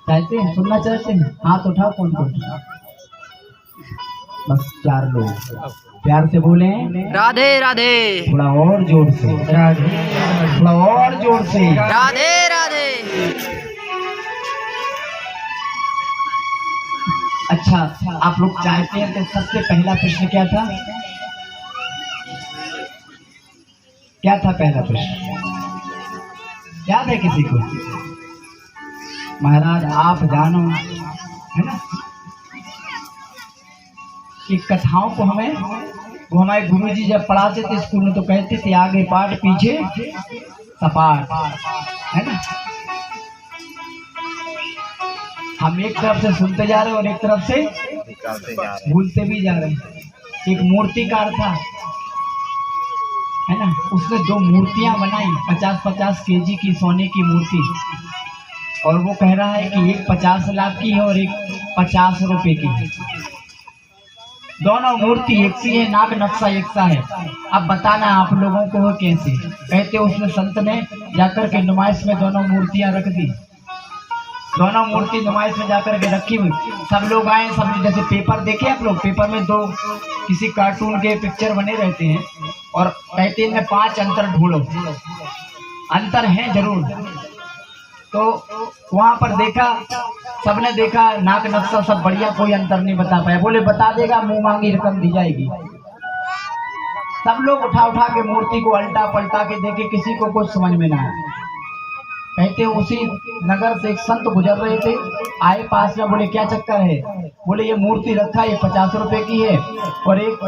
S3: चाहते हैं, सुनना चाहते हैं? हाथ उठाओ। कौन कौन? बस 4 लोग। प्यार से बोले
S1: राधे राधे।
S3: थोड़ा और जोर से, राधे। थोड़ा और जोर से, राधे
S1: राधे।
S3: अच्छा, आप लोग चाहते हैं तो सबसे पहला प्रश्न क्या था? क्या था पहला प्रश्न? याद है किसी को? महाराज आप जानो, है ना, कि कथाओं को वो हमारे गुरुजी जब पढ़ाते थे स्कूल में तो कहते थे आगे पाठ पीछे सपाट, है ना। हम एक तरफ से सुनते जा रहे हैं और एक तरफ से भूलते भी जा रहे हैं। एक मूर्तिकार था, है ना, उसने 2 मूर्तियां बनाई 50-50 केजी की सोने की मूर्ति, और वो कह रहा है कि एक 50 लाख की है और एक 50 रुपए की है। दोनों मूर्ति एक सी है, नाक नक्शा एक सा है। अब बताना आप लोगों को कैसे? कहते उसने संत ने जाकर के नुमाइश में दोनों मूर्तियां रख दी। दोनों मूर्ति नुमाइश में जाकर के रखी हुई, सब लोग आए, सब जैसे पेपर देखे आप लोग, पेपर में 2 किसी कार्टून के पिक्चर बने रहते हैं और कहते हैं इनमें 5 अंतर ढूंढो। अंतर है जरूर, तो वहां पर देखा, सबने देखा नाक नक्शा सब बढ़िया, कोई अंतर नहीं बता पाया। बोले बता देगा, मुंह मांगी रकम दी जाएगी। सब लोग उठा के मूर्ति को अल्टा पलटा के देखे, किसी को कुछ समझ में ना आया। कहते उसी नगर से एक संत गुजर रहे थे, आए पास में, बोले क्या चक्कर है? बोले ये मूर्ति रखा है, 50 रुपए की है और एक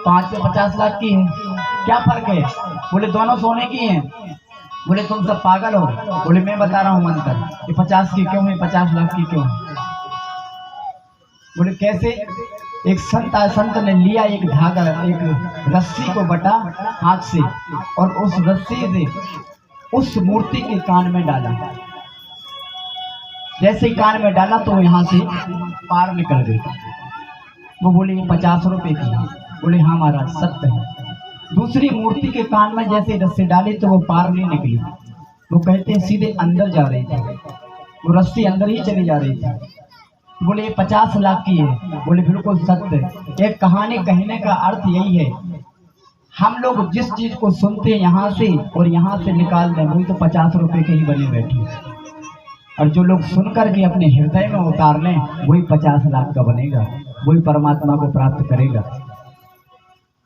S3: 5 से 50 लाख की है, क्या फर्क है? बोले दोनों सोने की हैं। बोले तुम सब पागल हो। बोले मैं बता रहा हूँ अंतर, ये 50 की क्यों है, 50 लाख की क्यों है? बोले कैसे? एक संत ने लिया एक धागा, एक रस्सी को बटा हाथ से और उस रस्सी से उस मूर्ति के कान में डाला। जैसे ही कान में डाला तो यहाँ से पार निकल गई। वो बोले ये 50 रुपए की है। बोले हाँ महाराज सत्य है। दूसरी मूर्ति के कान में जैसे रस्सी डाली तो वो पार नहीं निकली। वो कहते हैं सीधे अंदर जा रही थी, वो रस्सी अंदर ही चली जा रही थी। बोले ये 50 लाख की है। बोले बिल्कुल सत्य। एक कहानी कहने का अर्थ यही है, हम लोग जिस चीज को सुनते हैं यहाँ से और यहाँ से निकाल दें, वही तो 50 रुपए के ही बने बैठे, और जो लोग सुन करके अपने हृदय में उतार लें वही 50 लाख का बनेगा, वही परमात्मा को प्राप्त करेगा।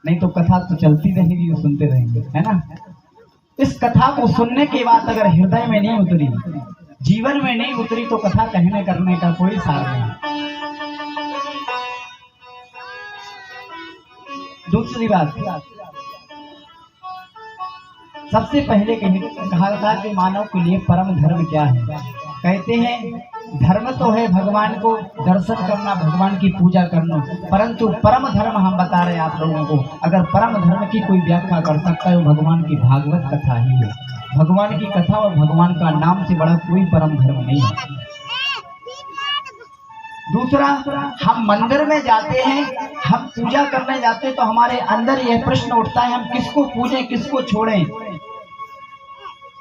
S3: नहीं तो कथा तो चलती रहेगी, सुनते रहेंगे, है ना। इस कथा को सुनने के बाद अगर हृदय में नहीं उतरी, जीवन में नहीं उतरी, तो कथा कहने करने का कोई सार नहीं। दूसरी बात, सबसे पहले कहा था कि मानव के लिए परम धर्म क्या है। कहते हैं धर्म तो है भगवान को दर्शन करना, भगवान की पूजा करना, परंतु परम धर्म हम बता रहे हैं आप लोगों को। अगर परम धर्म की कोई व्याख्या कर सकता है वो भगवान की भागवत कथा ही है। भगवान की कथा और भगवान का नाम से बड़ा कोई परम धर्म नहीं है। दूसरा, हम मंदिर में जाते हैं, हम पूजा करने जाते हैं, तो हमारे अंदर यह प्रश्न उठता है हम किसको पूजें, किसको छोड़ें।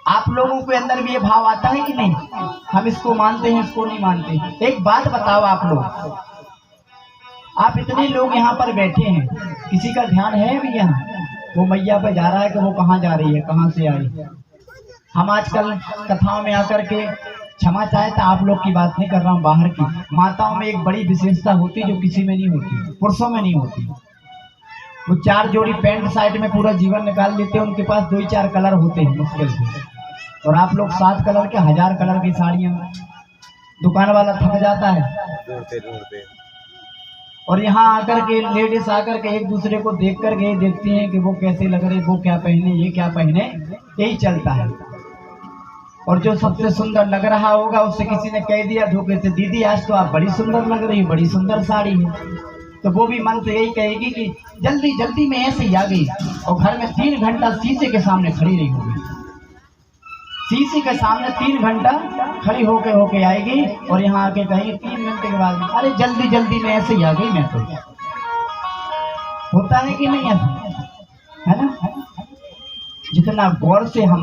S3: आप लोगों के अंदर भी ये भाव आता है कि नहीं? हम इसको मानते हैं, इसको नहीं मानते। एक बात बताओ आप लोग, आप इतने लोग यहाँ पर बैठे हैं, किसी का ध्यान है भी यहाँ वो मैया पे जा रहा है कि वो कहाँ जा रही है, कहाँ से आई? हम आजकल कथाओं में आकर के, क्षमा चाहता आप लोग की बात नहीं कर रहा हूँ, बाहर की माताओं में एक बड़ी विशेषता होती है जो किसी में नहीं होती, पुरुषों में नहीं होती। वो 4 जोड़ी पैंट शर्ट में पूरा जीवन निकाल लेते हैं, उनके पास 2-4 कलर होते हैं मुश्किल से, और आप लोग 7 कलर के 1000 कलर की साड़ियां, दुकान वाला थक जाता है। और यहाँ आकर के लेडीज आकर के एक दूसरे को देख कर के देखती हैं कि वो कैसे लग रहे, वो क्या पहने, ये क्या पहने, यही चलता है। और जो सबसे सुंदर लग रहा होगा उससे किसी ने कह दिया धोखे से, दीदी आज तो आप बड़ी सुंदर लग रही, बड़ी सुंदर साड़ी है, तो वो भी मन से यही कहेगी कि जल्दी जल्दी मैं ऐसे ही आ गई, और घर में 3 घंटा शीशे के सामने खड़ी रही होगी। शीशे के सामने 3 घंटा खड़ी होके आएगी और यहाँ आके कहेगी 3 घंटे के बाद, अरे जल्दी जल्दी मैं ऐसे ही आ गई मैं तो। होता है कि नहीं ऐसा, है ना? जितना गौर से हम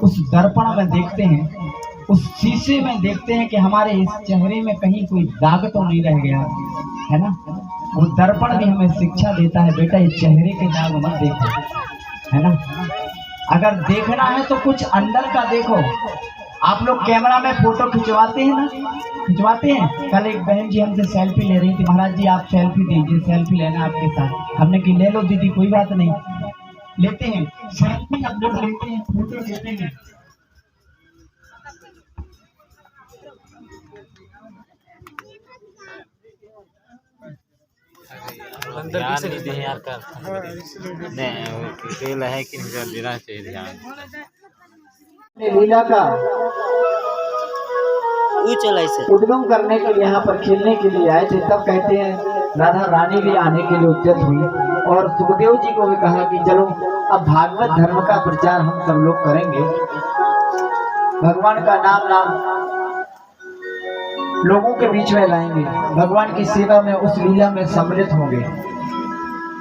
S3: उस दर्पण में देखते हैं, उस शीशे में देखते हैं कि हमारे इस चेहरे में कहीं कोई दाग तो नहीं रह गया, है ना। वो दर्पण भी हमें शिक्षा देता है, बेटा इस चेहरे के दाग मत देखो, है ना। अगर देखना है तो कुछ अंदर का देखो। आप लोग कैमरा में फोटो खिंचवाते हैं ना, खिंचवाते हैं। कल एक बहन जी हमसे सेल्फी ले रही थी, महाराज जी आप सेल्फी दीजिए, सेल्फी लेना आपके साथ। हमने कि ले लो दीदी, कोई बात नहीं, लेते हैं सेल्फी, हम लोग लेते हैं, फोटो लेते हैं।
S2: अंदर ध्यान नहीं दे यार कर नहीं खेल है कि नहीं देना चाहिए ध्यान।
S3: लीला का
S2: से
S3: उद्गम करने के लिए यहाँ पर खेलने के लिए आए थे, तब कहते हैं राधा रानी भी आने के लिए उद्यत हुई और सुखदेव जी को भी कहा कि चलो अब भागवत धर्म का प्रचार हम सब लोग करेंगे, भगवान का नाम लोगों के बीच में लाएंगे, भगवान की सेवा में उस लीला में सम्मिलित होंगे।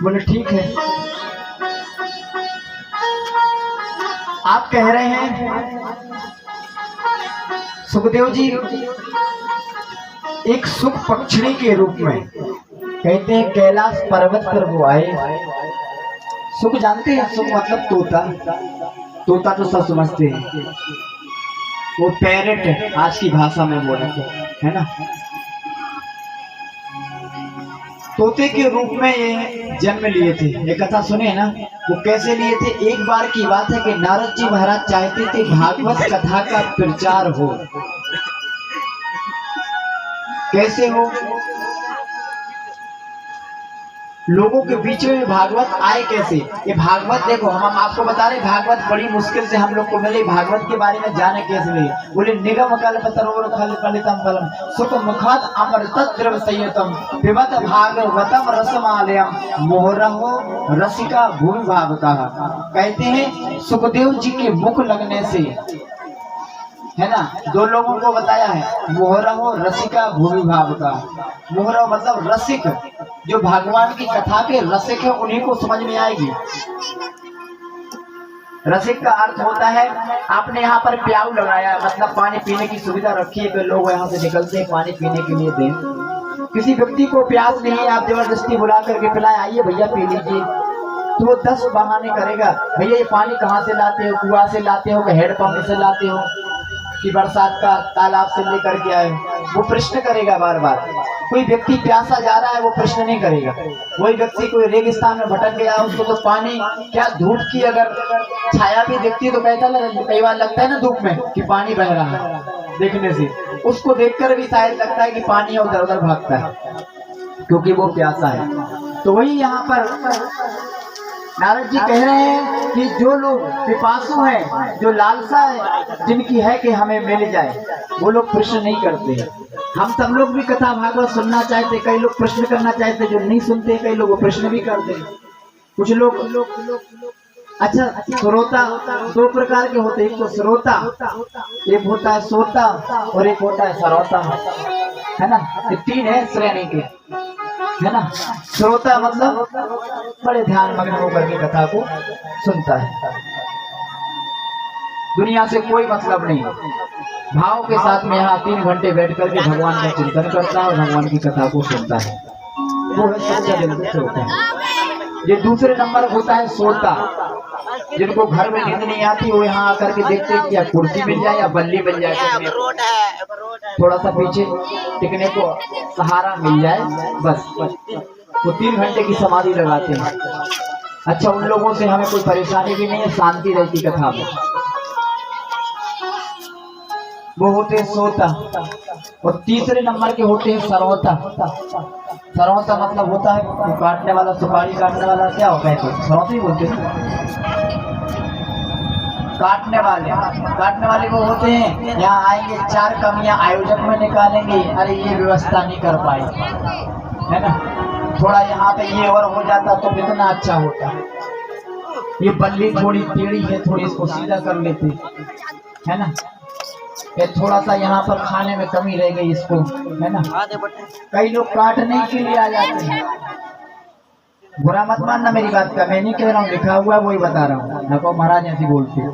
S3: बोले ठीक है। आप कह रहे हैं सुखदेव जी एक सुख पक्षिणी के रूप में, कहते हैं कैलाश पर्वत पर वो आए। सुख जानते हैं, सुख मतलब तोता, तोता तो सब समझते हैं, वो पैरेट आज की भाषा में बोले है ना। तोते के रूप में ये जन्म लिए थे। ये कथा सुने ना, वो कैसे लिए थे। एक बार की बात है कि नारद जी महाराज चाहते थे भागवत कथा का प्रचार हो। कैसे हो, लोगों के बीच में भागवत आए कैसे। ये भागवत देखो, हम आपको बता रहे भागवत बड़ी मुश्किल से हम लोग को मिले। भागवत के बारे में जाने कैसे मिले। बोले निगम कल्प तरोर खल फलितम फलम सुख मुखात अमृत द्रव संयतम पिबत भागवतम रसमालयम मोहरहो रसिका भूमि भावता। कहते हैं सुखदेव जी के मुख लगने से, है ना, दो लोगों को बताया है, मोहरहो रसिका भूमि भावता। मोहरहो मतलब रसिक, जो भगवान की कथा के रसिक है उन्हीं को समझ में आएगी। रसिक का अर्थ होता है, आपने यहाँ पर प्याऊ लगाया, मतलब पानी पीने की सुविधा रखी है, तो लोग यहाँ से निकलते हैं पानी पीने के लिए दें। किसी व्यक्ति को प्यास नहीं है, आप जबरदस्ती बुला करके पिलाए, आइए भैया पी लीजिए, तो वो 10 बहाने करेगा। भैया ये पानी कहाँ से लाते हो, कुआं से लाते हो कि हैंडपंप से लाते हो कि बरसात का तालाब से लेकर के आए, वो प्रश्न करेगा बार बार। कोई व्यक्ति प्यासा जा रहा है वो प्रश्न नहीं करेगा। वही व्यक्ति कोई रेगिस्तान में भटक गया, उसको तो पानी क्या धूप की अगर छाया भी दिखती है तो कहता कई बार लगता है ना धूप में कि पानी बह रहा है, देखने से उसको देखकर भी शायद लगता है कि पानी उधर उधर भागता है क्योंकि वो प्यासा है। तो वही यहाँ पर नारद जी कह रहे हैं कि जो लोग पिपासु हैं, जो लालसा है जिनकी है कि हमें मिल जाए, वो लोग प्रश्न नहीं करते। हम सब लोग भी कथा भागवत सुनना चाहते, कई लोग प्रश्न करना चाहते, जो नहीं सुनते कई लोग वो प्रश्न भी करते। कुछ लोग अच्छा श्रोता 2 प्रकार के होते हैं, एक तो श्रोता, एक होता है सोता और एक होता है सरौता, है ना। ये 3 है श्रेणी के, है ना। श्रोता मतलब बड़े ध्यान मग्न होकर के कथा को सुनता है, दुनिया से कोई मतलब नहीं, भाव के साथ में यहाँ 3 घंटे बैठ करके भगवान का चिंतन करता है और भगवान की कथा को सुनता है, वो है सच्चा दिल से श्रोता। ये दूसरे नंबर होता है सोता, जिनको घर में नींद नहीं आती, वो यहाँ आकर के देखते हैं क्या कुर्सी मिल जाए या बल्ली मिल जाए, थोड़ा सा पीछे टिकने को सहारा मिल जाए, बस वो 3 घंटे की समाधि लगाते हैं। अच्छा, उन लोगों से हमें कोई परेशानी भी नहीं है, शांति रहती कथा में। वो होते हैं सोता। और तीसरे नंबर के होते हैं सरौता। सरौता मतलब होता है तो काटने वाला, सुपारी काटने वाला, क्या होता है तो सरौता ही बोलते हैं। काटने वाले वो होते हैं, यहाँ आएंगे 4 कमियां आयोजक में निकालेंगे, अरे ये व्यवस्था नहीं कर पाए, है ना, थोड़ा यहाँ पे ये और हो जाता तो कितना अच्छा होता, ये बल्ली थोड़ी टेढ़ी है, थोड़ी इसको सीधा कर लेते, है ना, ये थोड़ा सा यहाँ पर खाने में कमी रह गई इसको, है ना। कई लोग काटने के लिए आ जाते हैं, बुरा मत मानना मेरी बात का, मैं नहीं कह रहा हूँ, लिखा हुआ है वही बता रहा हूँ, देखो महाराज ऐसी बोलते हैं।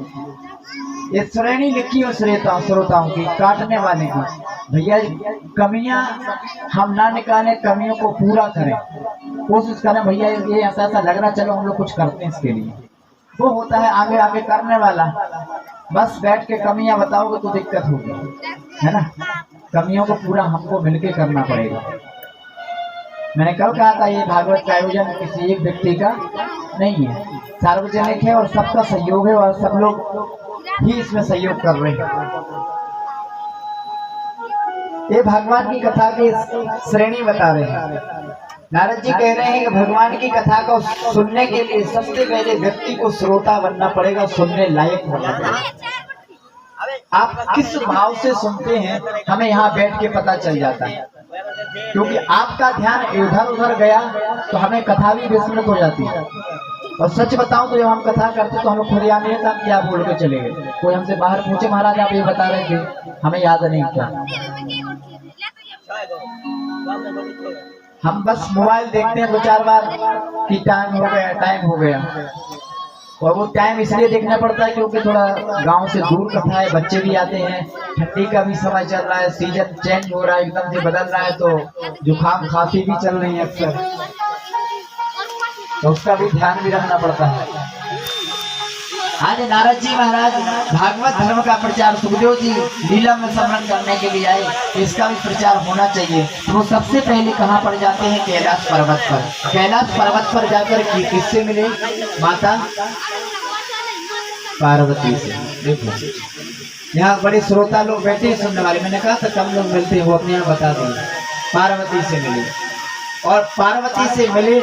S3: ये श्रेणी लिखी है श्रोताओं की, काटने वाले की। भैया कमियां हम ना निकालें, कमियों को पूरा करें, कोशिश करें। भैया ये ऐसा ऐसा लग रहा, चलो हम लोग कुछ करते हैं इसके लिए, वो होता है आगे आगे करने वाला। बस बैठ के कमियां बताओगे तो दिक्कत होगी, है ना। कमियों को पूरा हमको मिलके करना पड़ेगा। मैंने कल कहा था ये भागवत का आयोजन किसी एक व्यक्ति का नहीं है, सार्वजनिक है और सबका सहयोग है और सब लोग ही इसमें सहयोग कर रहे हैं। ये भगवान की कथा की श्रेणी बता रहे हैं। नारद जी कह रहे हैं कि भगवान की कथा को सुनने के लिए सबसे पहले व्यक्ति को श्रोता बनना पड़ेगा, सुनने लायक होना पड़ेगा। आप किस भाव से सुनते हैं हमें यहाँ बैठ के पता चल जाता है, क्योंकि आपका ध्यान इधर उधर गया तो हमें कथा भी विस्मृत हो जाती है। और सच बताऊं तो जब हम कथा करते तो हमें खुद याद नहीं था क्या बोल के चले गए। कोई हमसे बाहर पूछे महाराज आप ये बता रहे थे, हमें याद नहीं था। हम बस मोबाइल देखते हैं 2-4 बार कि टाइम हो गया। और वो टाइम इसलिए देखना पड़ता है क्योंकि थोड़ा गांव से दूर कथा है, बच्चे भी आते हैं, ठंडी का भी समय चल रहा है, सीजन चेंज हो रहा है, एकदम से बदल रहा है, तो जुकाम खांसी भी चल रही है अक्सर, तो उसका भी ध्यान भी रखना पड़ता है। आज नारद जी महाराज भागवत धर्म का प्रचार सुखदेव जी लीला में स्मरण करने के लिए आए, इसका भी प्रचार होना चाहिए। तो वो सबसे पहले कहाँ पर जाते हैं? कैलाश पर्वत पर। कैलाश पर्वत पर जाकर किससे मिले? माता पार्वती से। देखो यहाँ बड़े श्रोता लोग बैठे हैं सुनने वाले, मैंने कहा था कम लोग मिलते हैं, वो अपने यहाँ बता देंगे। पार्वती से मिले और पार्वती से मिले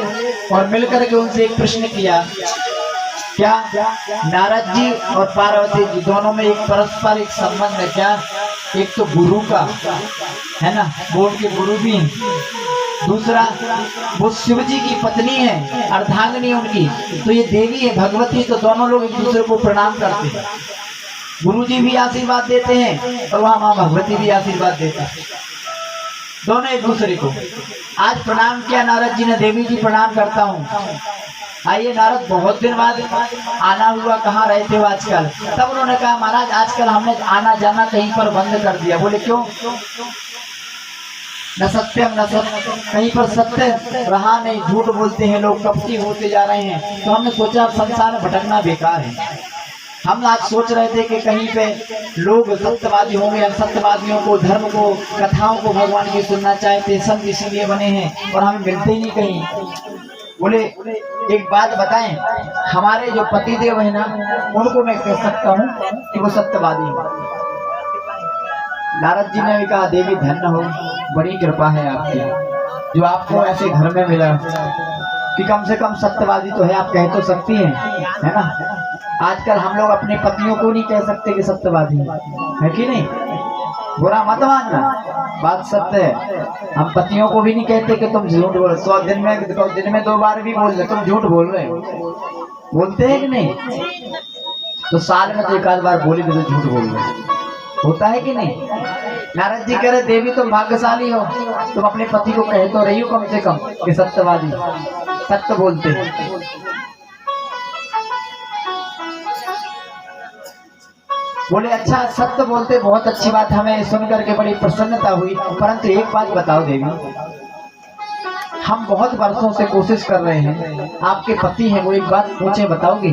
S3: और मिलकर के उनसे एक प्रश्न किया, क्या नारद जी और पार्वती जी दोनों में एक परस्पर एक संबंध है क्या? एक तो गुरु का है ना, वो उनके गुरु भी हैं, दूसरा वो शिव जी की पत्नी है, अर्धांगिनी उनकी, तो ये देवी है भगवती, तो दोनों लोग एक दूसरे को प्रणाम करते हैं। गुरु जी भी आशीर्वाद देते हैं और वहाँ माँ भगवती भी आशीर्वाद देते हैं, दोनों एक दूसरे को। आज प्रणाम किया नारद जी ने, देवी जी प्रणाम करता हूँ। आइए नारद, बहुत दिन बाद आना हुआ, कहाँ रहते हो आजकल? तब उन्होंने कहा महाराज आजकल हमने आना जाना कहीं पर बंद कर दिया। बोले क्यों? न सत्यम न सत्य, कहीं पर सत्य रहा नहीं, झूठ बोलते हैं लोग, कपटी होते जा रहे हैं, तो हमने सोचा संसार में भटकना बेकार है। हम आज सोच रहे थे कि कहीं पे लोग सत्यवादी होंगे, हम सत्यवादियों को, धर्म को, कथाओं को भगवान की सुनना चाहते, संत इसीलिए बने हैं और हमें मिलते ही नहीं कहीं। बोले एक बात बताएं, हमारे जो पतिदेव है ना, उनको मैं कह सकता हूँ कि वो सत्यवादी है। नारद जी ने भी कहा देवी धन्य हो, बड़ी कृपा है आपकी, जो आपको ऐसे घर में मिला कि कम से कम सत्यवादी तो है, आप कह तो सकती हैं, है ना। आजकल हम लोग अपने पतियों को नहीं कह सकते कि सत्यवादी है कि नहीं, बुरा मत मानना, बात सत्य है। हम पतियों को भी नहीं कहते कि तुम झूठ बोल, 100 दिन में 2 बार भी बोल रहे, तुम झूठ बोल रहे हो, बोलते हैं कि नहीं? तो साल में तो 1 बार बोली तो झूठ बोल रहे, होता है कि नहीं? नारद जी कह रहे देवी तुम भाग्यशाली हो, तुम अपने पति को कह तो रही हो कम से कम कि सत्यवादी, सत्य बोलते हैं। बोले अच्छा सत्य बोलते, बहुत अच्छी बात, हमें सुनकर के बड़ी प्रसन्नता हुई, परंतु एक बात बताओ देवी, हम बहुत वर्षों से कोशिश कर रहे हैं, आपके पति हैं वो एक बात पूछे, बताओगे?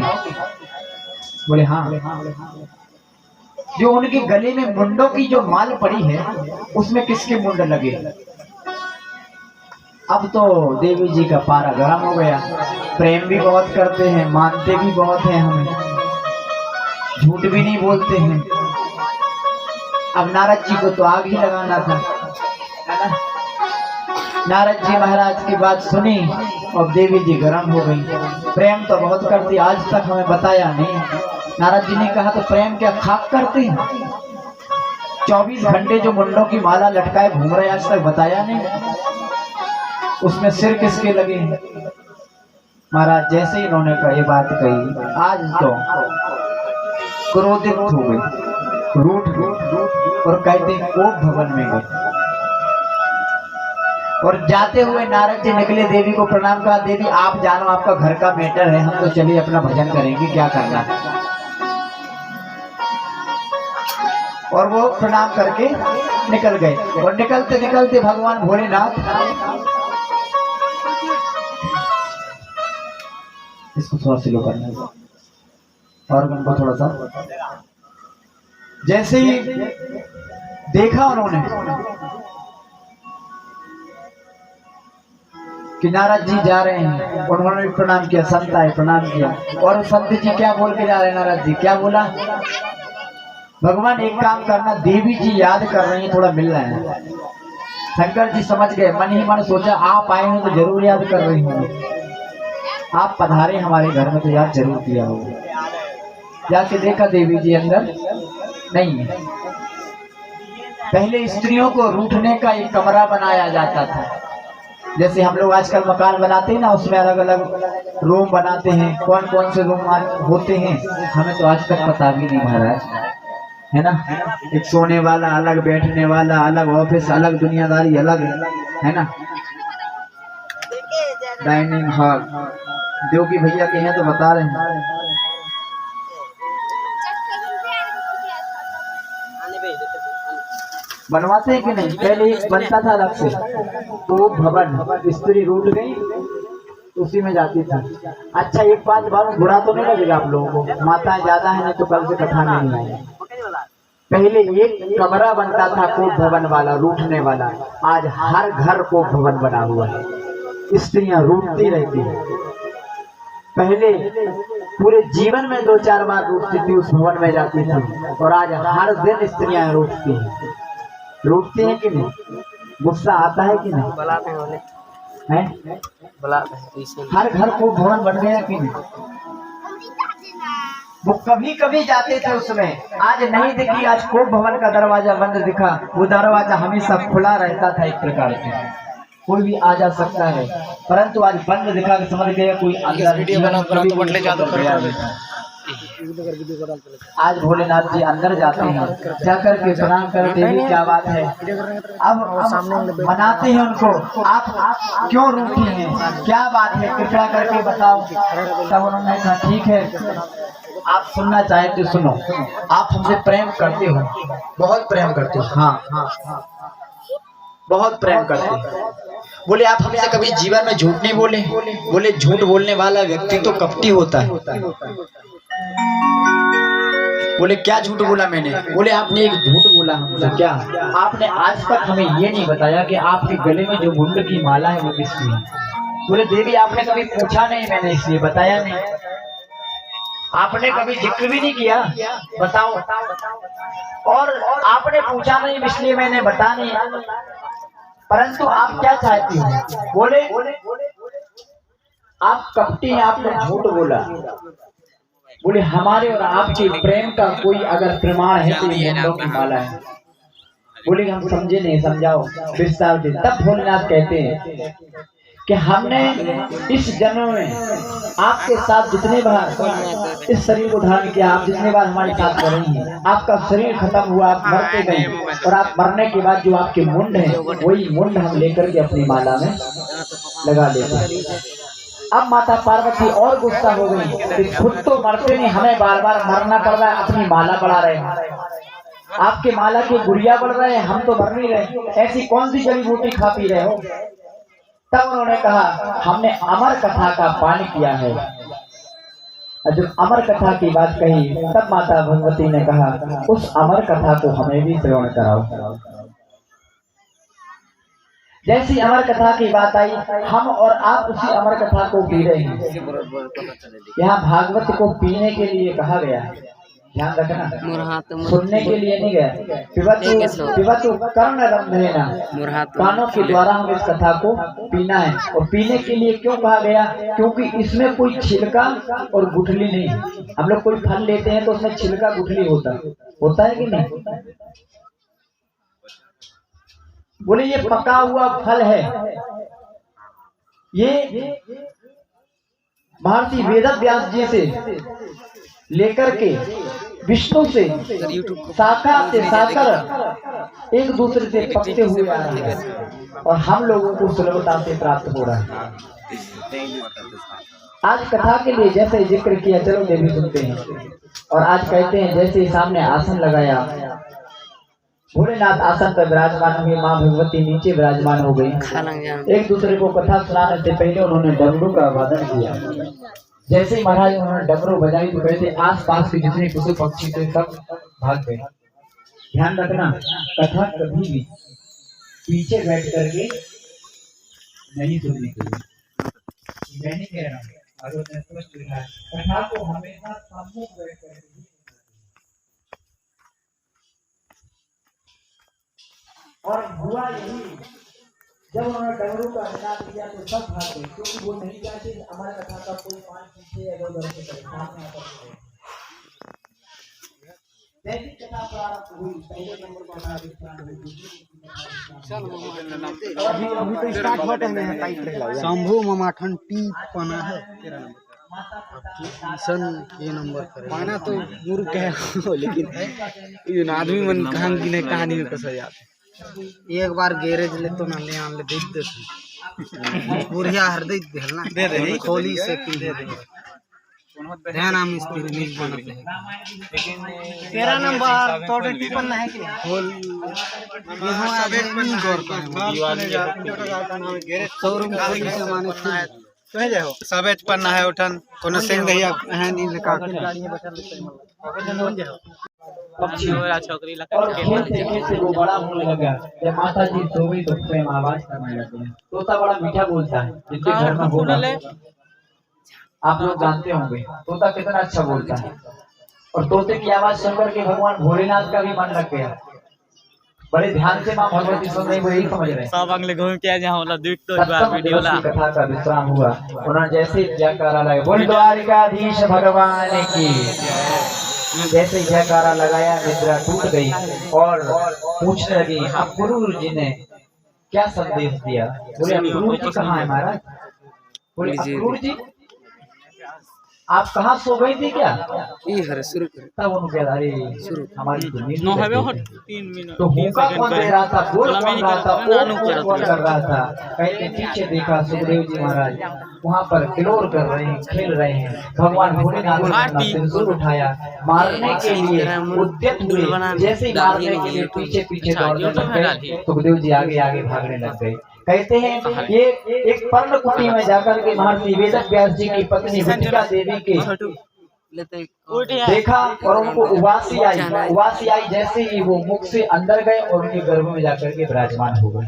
S3: बोले हाँ। जो उनके गले में मुंडों की जो माल पड़ी है उसमें किसके मुंड लगे? अब तो देवी जी का पारा गर्म हो गया, प्रेम भी बहुत करते हैं, मानते भी बहुत हैं हमें, झूठ भी नहीं बोलते हैं। अब नारद जी को तो आग ही लगाना था, है ना। नारद जी महाराज की बात सुनी और देवी जी गर्म हो गई। प्रेम तो बहुत करती, आज तक हमें बताया नहीं। नारद जी ने कहा तो प्रेम क्या खाक करती हैं? 24 घंटे जो मुंडों की माला लटकाए घूम रहे, आज तक बताया नहीं। उसमें सिर किसके लगे? महाराज जैसे ही इन्होंने कहा ये बात कही, आज तो क्रोधित हो गई, रूठ और कहते कोप भवन में गए। और जाते हुए नारद जी निकले, देवी को प्रणाम कहा, देवी आप जानो आपका घर का मैटर है, हम तो चलिए अपना भजन करेंगे, क्या करना है। और वो प्रणाम करके निकल गए। और निकलते निकलते भगवान भोलेनाथ, इसको थोड़ा स्लो करना है, और उनको थोड़ा सा जैसे ही देखा उन्होंने कि नारद जी जा रहे हैं, उन्होंने भी प्रणाम किया, संत आए प्रणाम किया। और संत जी क्या बोल के जा रहे हैं? नारद जी क्या बोला? भगवान एक काम करना, देवी जी याद कर रही हैं, थोड़ा मिल रहे हैं। शंकर जी समझ गए, मन ही मन सोचा आप आए हैं तो जरूर याद कर रही होंगे, आप पधारे हमारे घर में तो याद जरूर किया होगा। जाके देखा देवी जी अंदर नहीं है। पहले स्त्रियों को रूठने का एक कमरा बनाया जाता था, जैसे हम लोग आजकल मकान बनाते हैं ना, उसमें अलग अलग रूम बनाते हैं। कौन कौन से रूम होते हैं हमें तो आज तक पता भी नहीं महाराज, है ना। एक सोने वाला अलग, बैठने वाला अलग, ऑफिस अलग, दुनियादारी अलग, है ना। डाइनिंग हॉल देवकी भैया के हैं तो बता रहे हैं। बनवाते हैं कि नहीं? पहले एक बनता था अलग से, तो भवन स्त्री रूठ गई उसी में जाती थी। अच्छा एक बात बुरा तो नहीं लगेगा आप लोगों को, माताएं ज्यादा है नहीं तो कल से कथा नहीं आएगी। पहले एक कमरा बनता था कोप भवन वाला, रूठने वाला। आज हर घर कोप भवन बना हुआ है, स्त्रियां रूठती रहती है। पहले पूरे जीवन में 2-4 बार रूठती थी, उस भवन में जाती थी, और आज हर दिन स्त्रियां रूठती हैं। रूठती हैं कि नहीं? गुस्सा आता है कि नहीं? है? हर घर को भवन बन गया कि नहीं? वो कभी कभी जाते थे उसमें, आज नहीं दिखी। आज कोप भवन का दरवाजा बंद दिखा, वो दरवाजा हमेशा खुला रहता था एक प्रकार से, कोई भी आ जा सकता है, परंतु आज बंद दिखा के समझ गया कोई अंदर। आज भोलेनाथ जी अंदर जाते हैं, जाकर के प्रणाम करते हैं, क्या बात है। अब मनाते हैं उनको, आप क्यों रूठी हैं, क्या बात है, कृपया करके बताओ। तब उन्होंने कहा ठीक है, आप सुनना चाहे तो सुनो। आप हमसे प्रेम करते हो? बहुत प्रेम करते हो। हाँ, बहुत प्रेम करते हो। बोले आप हमसे कभी जीवन में झूठ नहीं बोले? बोले झूठ बोलने वाला व्यक्ति तो कपटी होता है। बोले क्या झूठ बोला मैंने? बोले आपने एक झूठ बोला हमसे। क्या? आपने आज तक हमें ये नहीं बताया कि आपके गले में जो मुंड की माला है वो किसकी है। बोले देवी आपने कभी पूछा नहीं, मैंने इसलिए बताया नहीं। आपने कभी जिक्र भी नहीं किया, बताओ। और आपने पूछा नहीं इसलिए मैंने बता नहीं। परंतु आप क्या चाहती हो? बोले आप कपटी हैं, आपने झूठ बोला। बोले हमारे और आपके प्रेम का कोई अगर प्रमाण है तो ये मुंडों की माला है। बोले हम समझे नहीं, समझाओ विस्तार से। तब भोलेनाथ कहते हैं कि हमने इस जन्म में आपके साथ जितने बार इस शरीर को धारण किया, आप जितने बार हमारे साथ कर रही हैं, आपका शरीर खत्म हुआ, आप मरते गए, और आप मरने के बाद जो आपके मुंड है वही मुंड हम लेकर के अपनी माला में लगा लेते हैं। अब माता पार्वती और गुस्सा हो गई कि खुद तो मरते नहीं, हमें बार बार मरना पड़ रहा है, अपनी माला बढ़ा रहे हैं, आपके माला की गुड़िया बढ़ रहे हैं, हम तो मर नहीं रहे, ऐसी कौन सी जड़ी बूटी खा पी रहे हो। तब उन्होंने कहा हमने अमर कथा का पान किया है। जब अमर कथा की बात कही तब माता भगवती ने कहा उस अमर कथा को हमें भी श्रवण कराओ। जैसी अमर कथा की बात आई, हम और आप उसी अमर कथा को पी रहे हैं। यहाँ भागवत को पीने के लिए कहा गया है, ध्यान रखना, सुनने के लिए नहीं गया। पिबतु कर्ण रंध्रेना, कानों के द्वारा हम इस कथा को पीना है। और पीने के लिए क्यों कहा गया? क्योंकि इसमें कोई छिलका और गुठली नहीं है। हम लोग कोई फल लेते हैं तो उसमें छिलका गुठली होता है कि नहीं? बोले ये पका हुआ फल है, ये महर्षि वेदव्यास जी से लेकर के विष्णु से शाखा से साकर एक दूसरे से पकते हुए आ रहे हैं और हम लोगों को सुलभता से प्राप्त हो रहा है। आज कथा के लिए जैसे जिक्र किया, चलो देवी सुनते हैं। और आज कहते हैं जैसे सामने आसन लगाया, भोलेनाथ आसन पर विराजमान हुए, माँ भगवती नीचे विराजमान हो गई। एक दूसरे को कथा सुनाने से पहले उन्होंने डमरू का वादन किया। जैसे ही महाराज उन्होंने डमरू बजाई तो कहते आस पास के जितने पशु पक्षी थे सब भाग गए। ध्यान रखना, कथा कभी भी पीछे बैठ करके नहीं सुननी चाहिए। मैं नहीं कह रहा हूँ, अगर मैं स्पष्ट लिखा है, कथा को हमेशा सम्मुख बैठ करके। और हुआ यही, जब उन्होंने डमरू का निनाद किया तो सब भाग गए, क्योंकि वो नहीं चाहते हमारे कथा का कोई पांच पीछे या दो से करे, सामने आकर करे। जैसी कथा प्रारंभ हुई, पहले नंबर पर हमारा विश्राम हुई,
S1: अभी तो स्टार्ट हुआ टाइम है। टाइप शंभू ममाठन टी पना है 13 नंबर, सन ये नंबर पर पाना तो मूर्ख है लेकिन ये आदमी मन कहानी में कैसे याद एक बार गैरेज ले तो ना ले आन ले देख दे बुढ़िया हृदय देल ना दे दे खोली से की दे दे ध्यान हम स्त्री नहीं बनत है 13 नंबर तो टिपन है कि नहीं खोल यहां आगे नहीं गौर कर गैरेज शोरूम खोली से माने कहे जाओ सबेज पन्ना है उठन कोनो सिंह दैया है नहीं लगा गाड़ी बैठल ले जाओ
S2: पक्षी वाला छोकरी लगा
S3: और खेलते खेलते वो बड़ा होने लगा। जब माता जी सो गई तो प्रेम आवाज करने लगे। तोता बड़ा मीठा बोलता है, जिनके घर में होगा आप लोग जानते होंगे तोता कितना अच्छा बोलता है। और तोते की आवाज सुनकर के भगवान भोलेनाथ का भी मन लग गया। बड़े ध्यान से माँ भगवती सुन रही, वो यही समझ रहे हैं।
S2: सब अगले घूम के जहां वाला देख तो वीडियो ला
S3: कथा का विश्राम हुआ। उन्होंने जैसे जयकारा लगाया, बोल द्वारिकाधीश भगवान की। जैसे जयकारा लगाया निद्रा टूट गई और पूछने लगी आप गुरु जी ने क्या संदेश दिया। बोले गुरु जी कहाँ है महाराज। बोले गुरु जी आप कहाँ सो गई थी क्या। शुरू तब उन्होंने कहा अरे हमारी तो
S2: 3 मिनट
S3: तो हुक्का कौन दे रहा था, बोल कौन रहा था, कौन कर रहा था। कहते पीछे देखा सुखदेव जी महाराज वहाँ पर किलोर कर रहे हैं, खेल रहे हैं। भगवान भोलेनाथ ने त्रिशूल उठाया, मारने के लिए उद्यत हुए। जैसे ही मारने के लिए पीछे पीछे दौड़ने लग गए, सुखदेव जी आगे आगे भागने लग गए। कहते हैं ये एक पर्णकुटी में जाकर के महर्षि वेदव्यास जी की पत्नी विदिका देवी के देखा और उनको उबासी आई। जैसे ही वो मुख से अंदर गए और उनके गर्भ में जाकर के विराजमान हो गए।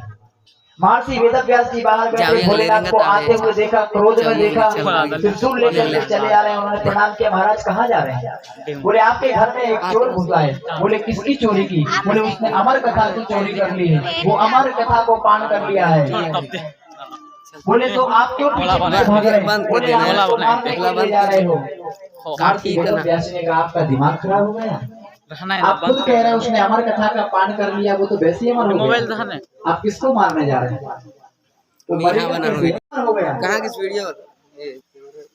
S3: महर्षि वेदव्यास जी बाहर बैठे भोलेनाथ को आते हुए देखा, क्रोध में देखा, त्रिशूल लेकर के चले आ रहे हैं। उन्होंने प्रणाम किया, महाराज कहाँ जा रहे हैं। बोले आपके घर में एक चोर घुसा है। बोले किसकी चोरी की। बोले उसने अमर कथा की चोरी कर ली है, वो अमर कथा को पान कर लिया है। बोले तो आप क्यों पीछे भाग रहे हैं। बोले आप मारने के लिए जा रहे हो। महर्षि वेदव्यास ने कहा आपका दिमाग खराब हो गया। आप खुद कह रहे हैं उसने अमर कथा का पान कर लिया, वो तो वैसे ही अमर हो गया। आप किसको मारने जा रहे हैं। तो हो गया कहाँ किस वीडियो।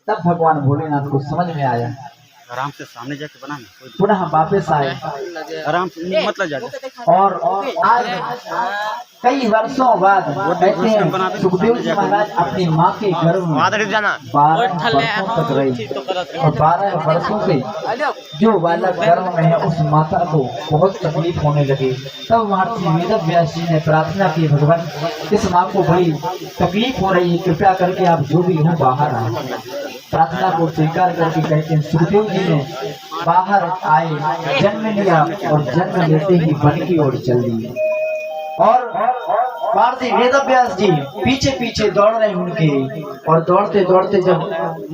S3: तब भगवान भोलेनाथ को समझ में आया,
S2: आराम से सामने जाके बना
S3: पुनः वापस आए
S2: आराम से मतलब जाके
S3: और आज कई वर्षों बाद कहते हैं सुखदेव जी महाराज अपनी माँ के गर्भ में 12 वर्षों तक रही और 12 वर्षों से जो बालक गर्भ में है उस माता को बहुत तकलीफ होने लगी। तब महर्षि वेदव्यास जी ने प्रार्थना की, भगवान इस माँ को बड़ी तकलीफ हो रही है, कृपया करके आप जो भी है बाहर आए। प्रार्थना को स्वीकार करके कहते हैं सुखदेव जी ने बाहर आए, जन्म लिया और जन्म लेते ही वन की ओर चल दिए। और महर्षि वेदव्यास जी पीछे पीछे दौड़ रहे उनके और दौड़ते दौड़ते जब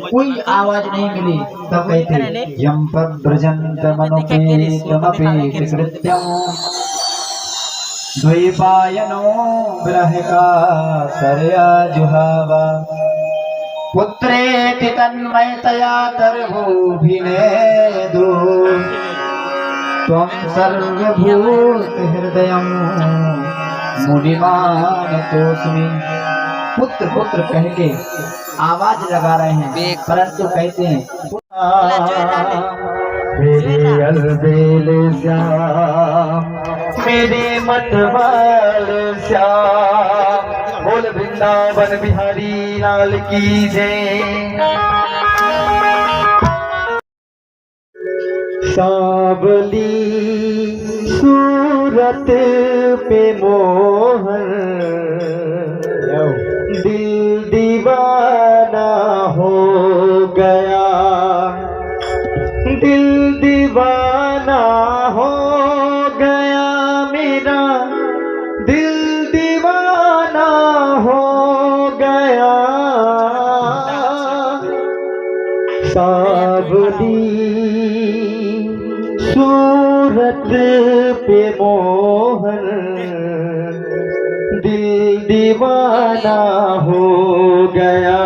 S3: कोई आवाज नहीं मिली तब कहते यम प्रव्रजन्त मनोपेतमपि कृत्यं द्वैपायनो ग्रहका तरया जुहावा पुत्रेति तन्मयतया तर्भोभिनेदु त्वं सर्वभूत हृदयं मुनिमानतोऽस्मि। पुत्र पुत्र कह के आवाज लगा रहे हैं, परंतु कहते हैं मेरे अलबेल श्याम मेरे मतवाल श्याम। बोल वृंदावन बिहारी लाल की जय। सावली सूरत पे मोहन दिल दीवाना हो गया। दीवाना हो गया मेरा दिल दीवाना हो गया सावली सूरत पे मोहन दिल दीवाना हो गया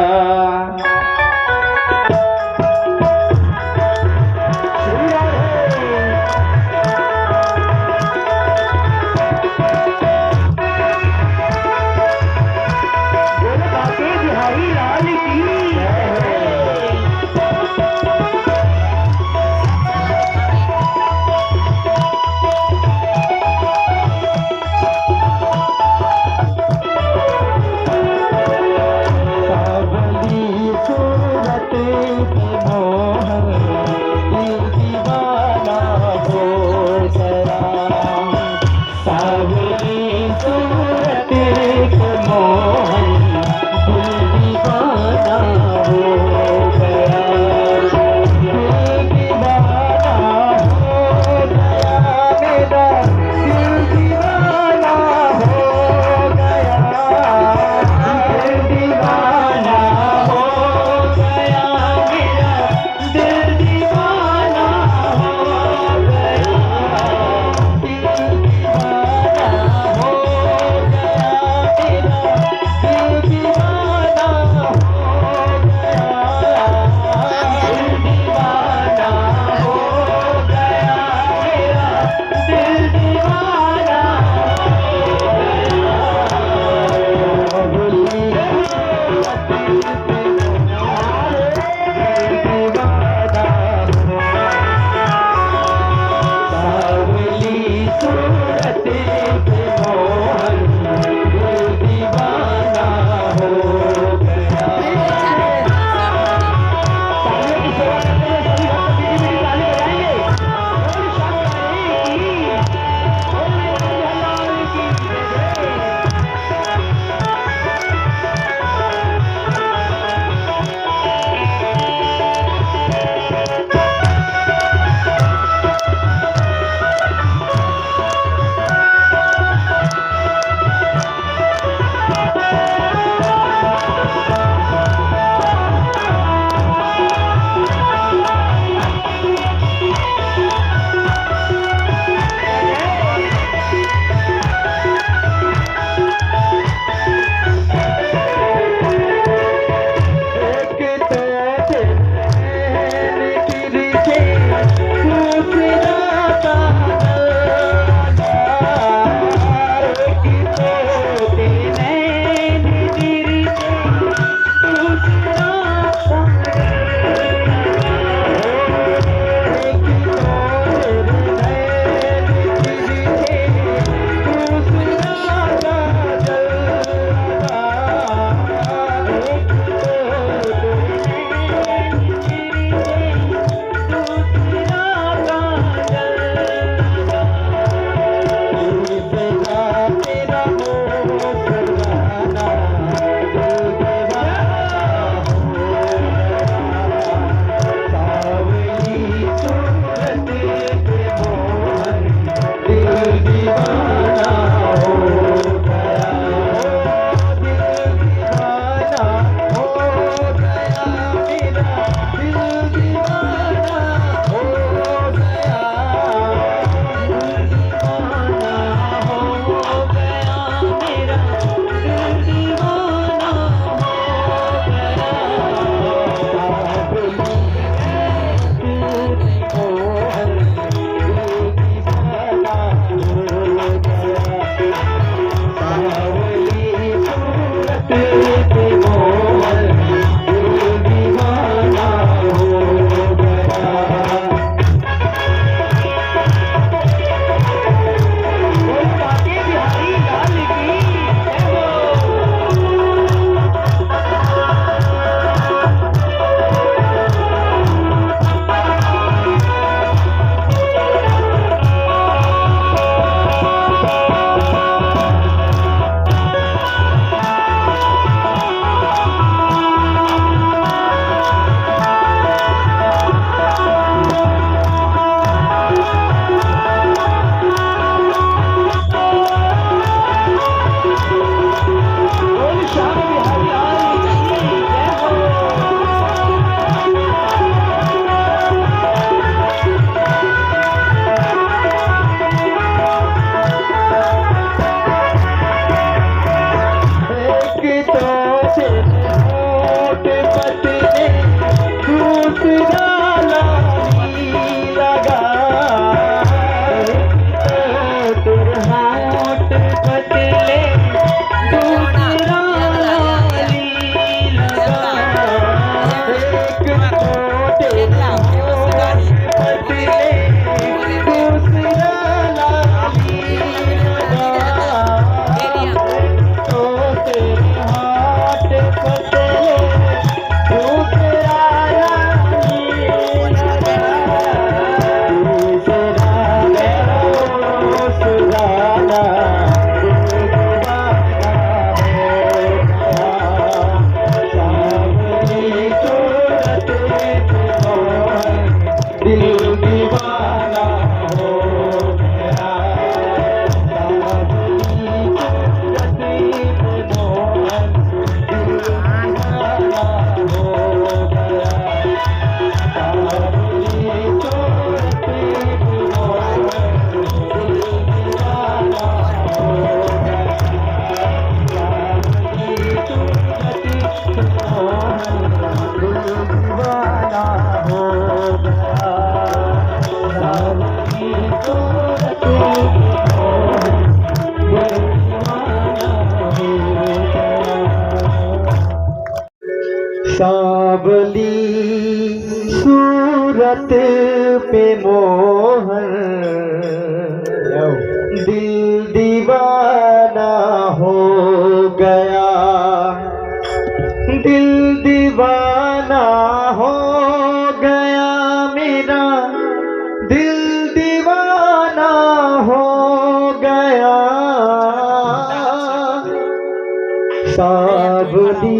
S3: सावली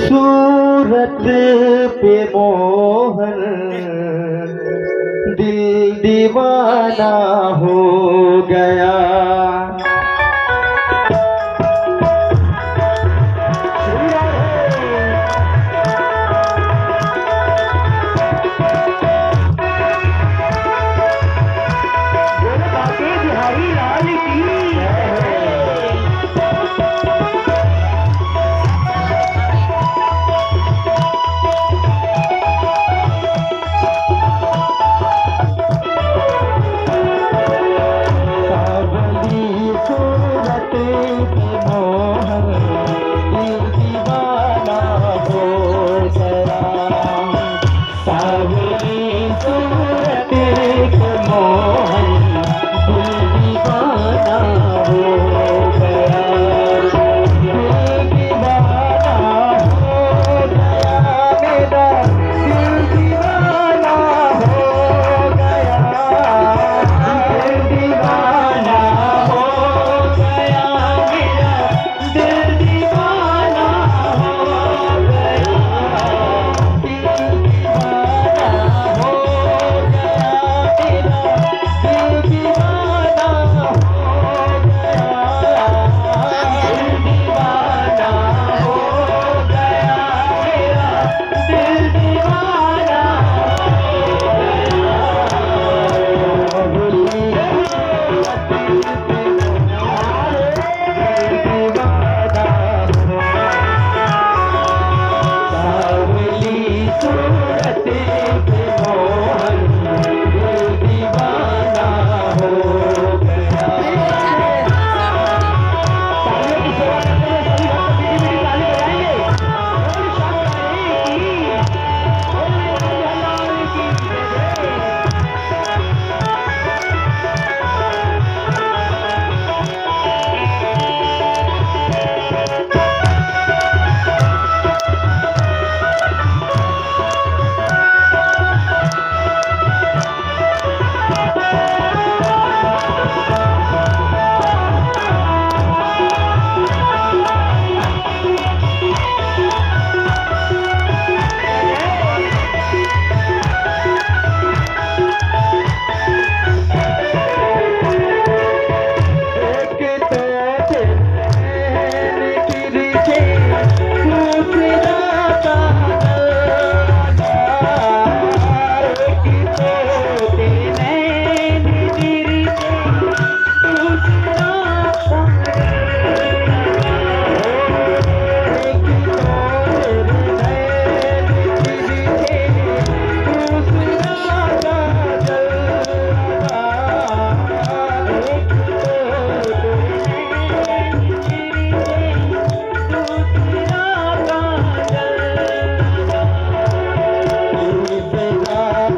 S3: सूरत पे मोहन दिल दीवाना हो गया।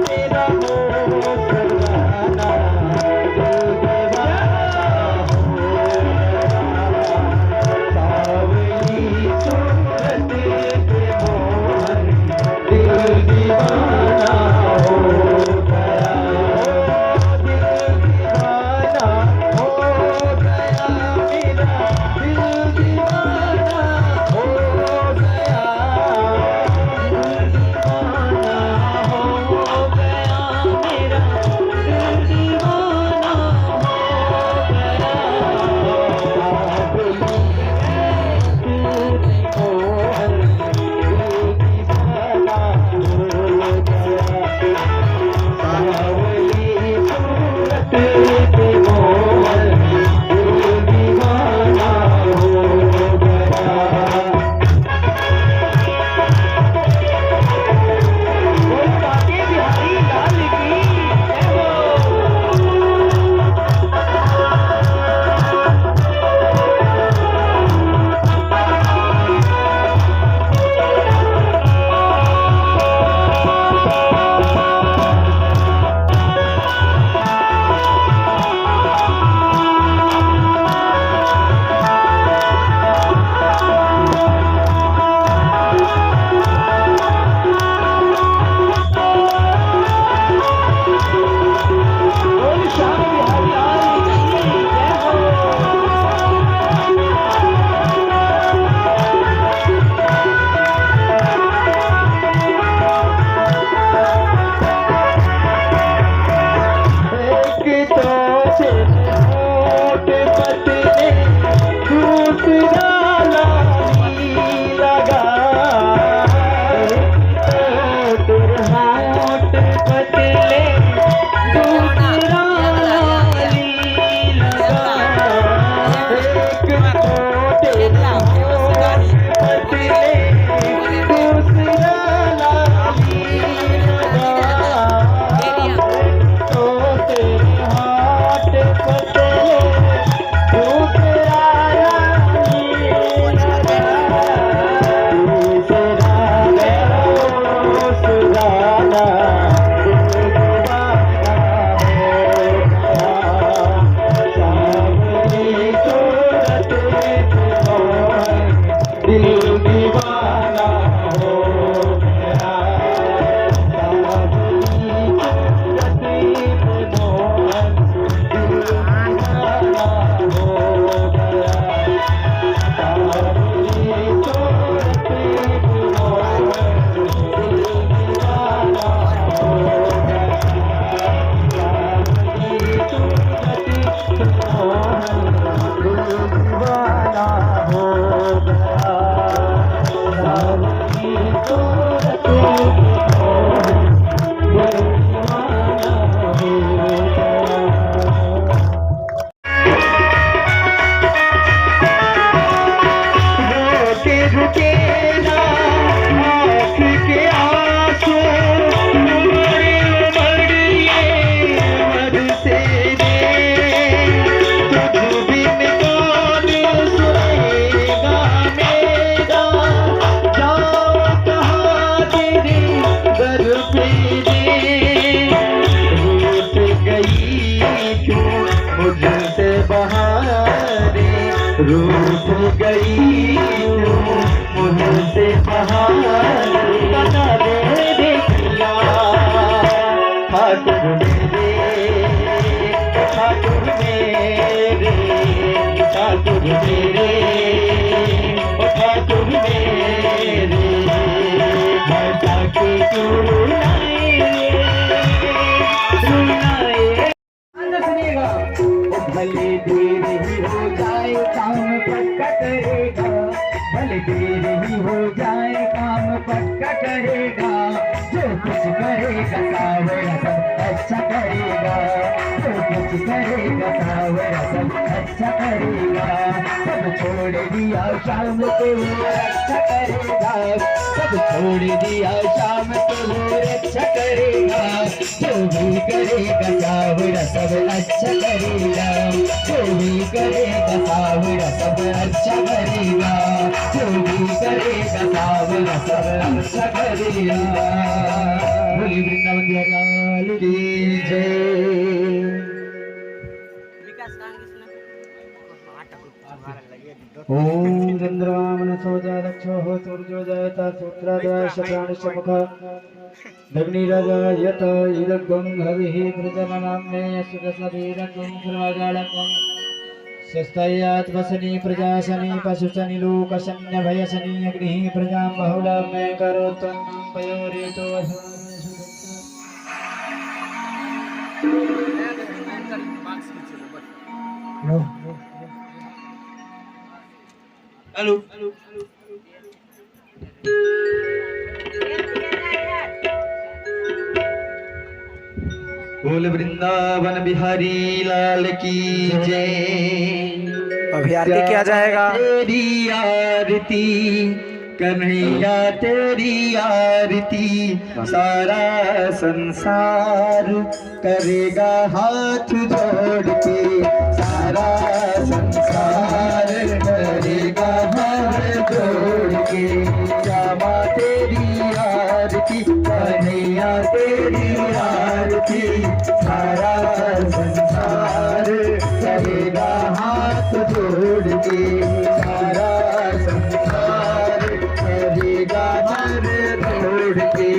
S3: तेरा
S4: रूठ गई मुझसे बाहर बता दे देखिया ठाकुर मेरे ठाकुर मेरे ठाकुर मेरे ठाकुर मेरे भटा के सुनाए भले देर ही हो जाए काम पक्का करेगा भले देर ही हो जाए काम पक्का करेगा जो कुछ करेगा सावरा सब अच्छा करेगा जो कुछ करेगा सावरा सब अच्छा करेगा सब छोड़ दिया शाम को अच्छा करेगा सब छोड़ दिया शाम को अच्छा करेगा जो भी करेगा सावरा सब अच्छा करेगा जो भी करेगा सावरा सब अच्छा करेगा जो भी करेगा सावरा सब अच्छा करेगा बोली वृंदावन बिहारी लाल की जय ओम चंद्रवामन सोजा दक्षो हो सूर्यो जयता सूत्राद्वाश प्राणस्य मुख दग्निराजा यत इदग्गं हविः प्रजननाम्ने सुदसवीरकं सर्वगाळकं स्वस्तयात् वसनी प्रजासनी पशुसनी लोकसन्य भयसनी अग्निः प्रजां बहुलाम्ने करोत्वं पयोरेतो हेलो बोल वृंदावन बिहारी लाल की जय।
S1: अभी आरती किया जाएगा।
S4: तेरी आरती कन्हैया तेरी आरती सारा संसार करेगा हाथ जोड़ के सारा संसार करेगा हाथ जोड़ के श्यामा तेरी आरती कन्हैया तेरी आरती सारा संसार करेगा हाथ जोड़ के सारा संसार करेगा हाथ जोड़ के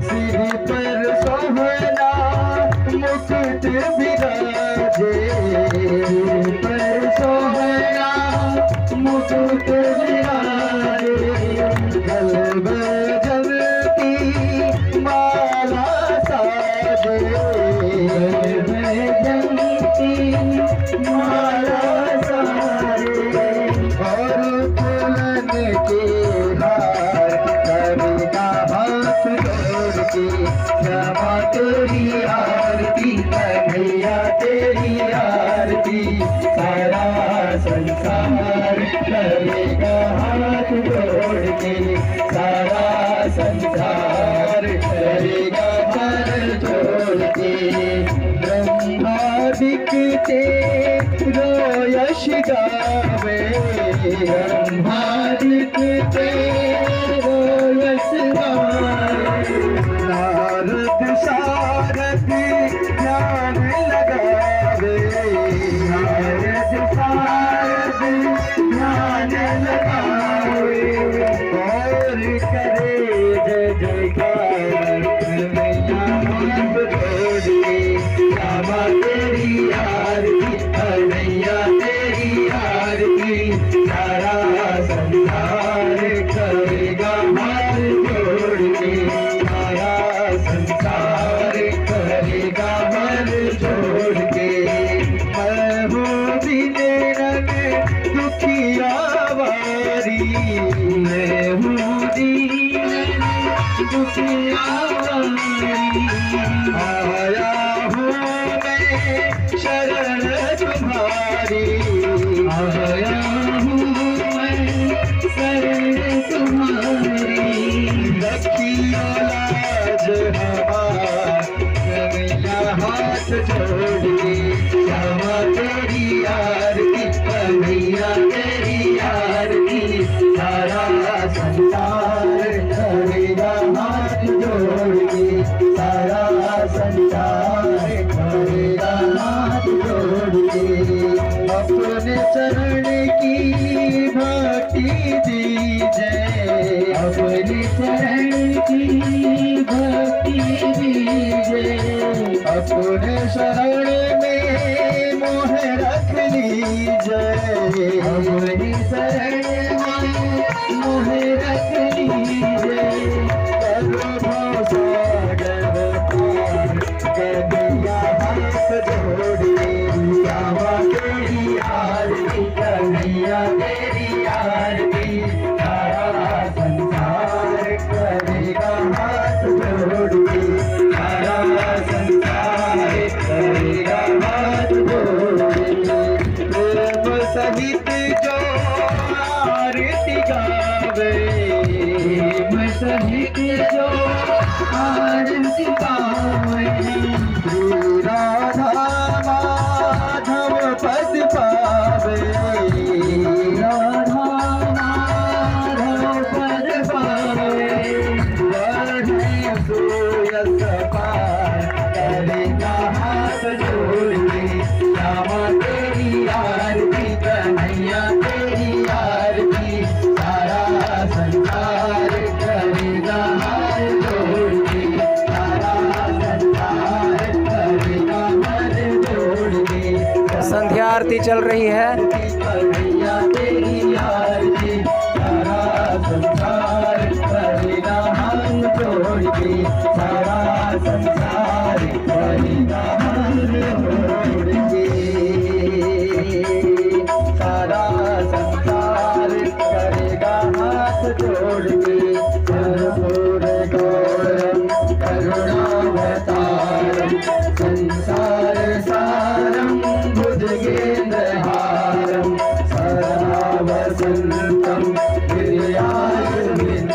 S4: सिर पर सोहना मुकुट विराजे पर सोहना मुकुट विराजे गल बजती माला साजे बजती माला साजे और दुल्हन के हार करेगा हाथ जोड़ के श्यामा तेरी आरती कन्हैया तेरी आरती सारा संसार करेगा हाथ जोड़ के सारा संसार करेगा हाथ जोड़ के ब्रह्मादिक तेरो यश गावे ब्रह्मादिक तेरो यश गावे नारद शारद ज्ञान लगावे नारद शारद ज्ञान लगावे और करे जय जयकार कन्हैया हाथ जोड़ के श्यामा तेरी आरती कन्हैया तेरी आरती सारा संसार करेगा हाथ जोड़ के सारा संसार करेगा हाथ जोड़ के मैं हूँ बिने रंग दुखिया वारी मैं हूँ दीन दुखिया वारी आया हूँ मैं शरण तुम्हारी आया हूँ मैं शरण तुम्हारी रखियो लाज हमार कन्हैया हाथ जोड़ के श्यामा तेरी आरती कन्हैया तेरी आरती सारा संसार करेगा हाथ जोड़ के सारा संसार करेगा हाथ जोड़ के अपने चरण की भक्ति दीजिए, अपने चरण की भक्ति दीजिए, अपने शरण में मोह रख लीजिए, अपने शरण में मोह रख लीजिए। करो भवसागर पार, कन्हैया हाथ जोड़िए, श्यामा तेरी आरती, कन्हैया तेरी आरती, सारा संसार करेगा हाथ जोड़िए, सारा संसार करेगा हाथ जोड़िए। प्रेम सहित जो आरती गावे, प्रेम सहित जो आरती गावे, श्री राधा माधव पद पावे, राधा माधव पद पावे। बढ़े सोयस पार, करेगा हाथ जोड़िए, श्यामा तेरी आरती, कन्हैया तेरी आरती, सारा संसार करेगा हाथ जोड़िए, सारा संसार करेगा हाथ जोड़िए।
S1: संध्या आरती चल रही है।
S4: कन्हैया तेरी आरती, सारा संसार करेगा हाथ जोड़िए, सारा संसार करेगा हाथ जोड़िए, सारा संसार करेगा हाथ जोड़िए। कर्पूर गौरम करुणावतारम, संसार सारम भुजगेन्द्रहारम, सदा वसन्तं हृदयारविन्दे,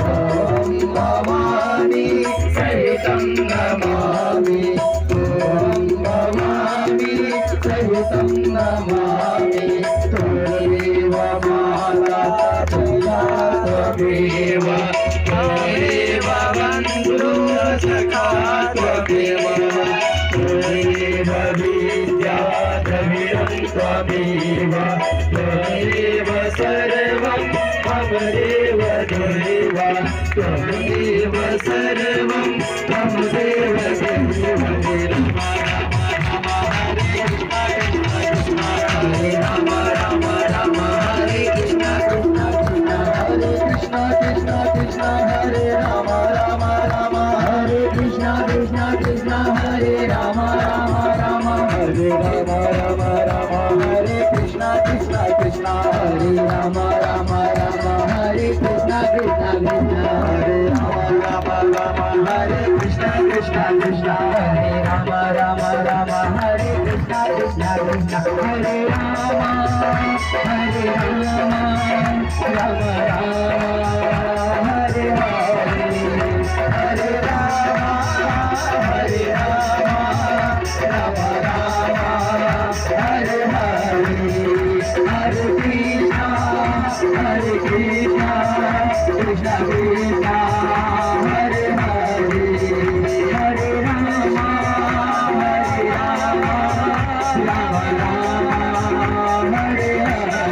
S4: ॐ भवानी सहितं नमामि, ॐ भवानी सहितं नमामि। त्वमेव माता पिता त्वमेव, त्वमेव बन्धुः सखा त्वमेव, त्वमेव विद्या द्रविणं त्वमेव, त्वमेव सर्वं मम देव देव, त्वमेव सर्वं मम देव देव। हरे राम राम राम हरे कृष्ण कृष्ण कृष्ण हरे कृष्ण, कृष्ण कृष्ण हरे राम राम राम हरे कृष्ण, कृष्ण कृष्ण हरे राम राम राम हरे राम राम राम हरे कृष्ण, कृष्ण कृष्ण हरे राम राम राम हरे कृष्ण, कृष्ण कृष्ण हरे राम राम राम हरे कृष्ण, कृष्ण कृष्ण हरे राम राम राम हरे कृष्ण, कृष्ण कृष्ण हरे राम, हरे राम, राम राम हरे हरे, हरे राम, हरे राम, राम राम हरे हरे, हरे कृष्णा, हरे कृष्णा, कृष्णा कृष्णा हरे हरे, हरे राम, हरे राम, राम राम हरे हरे,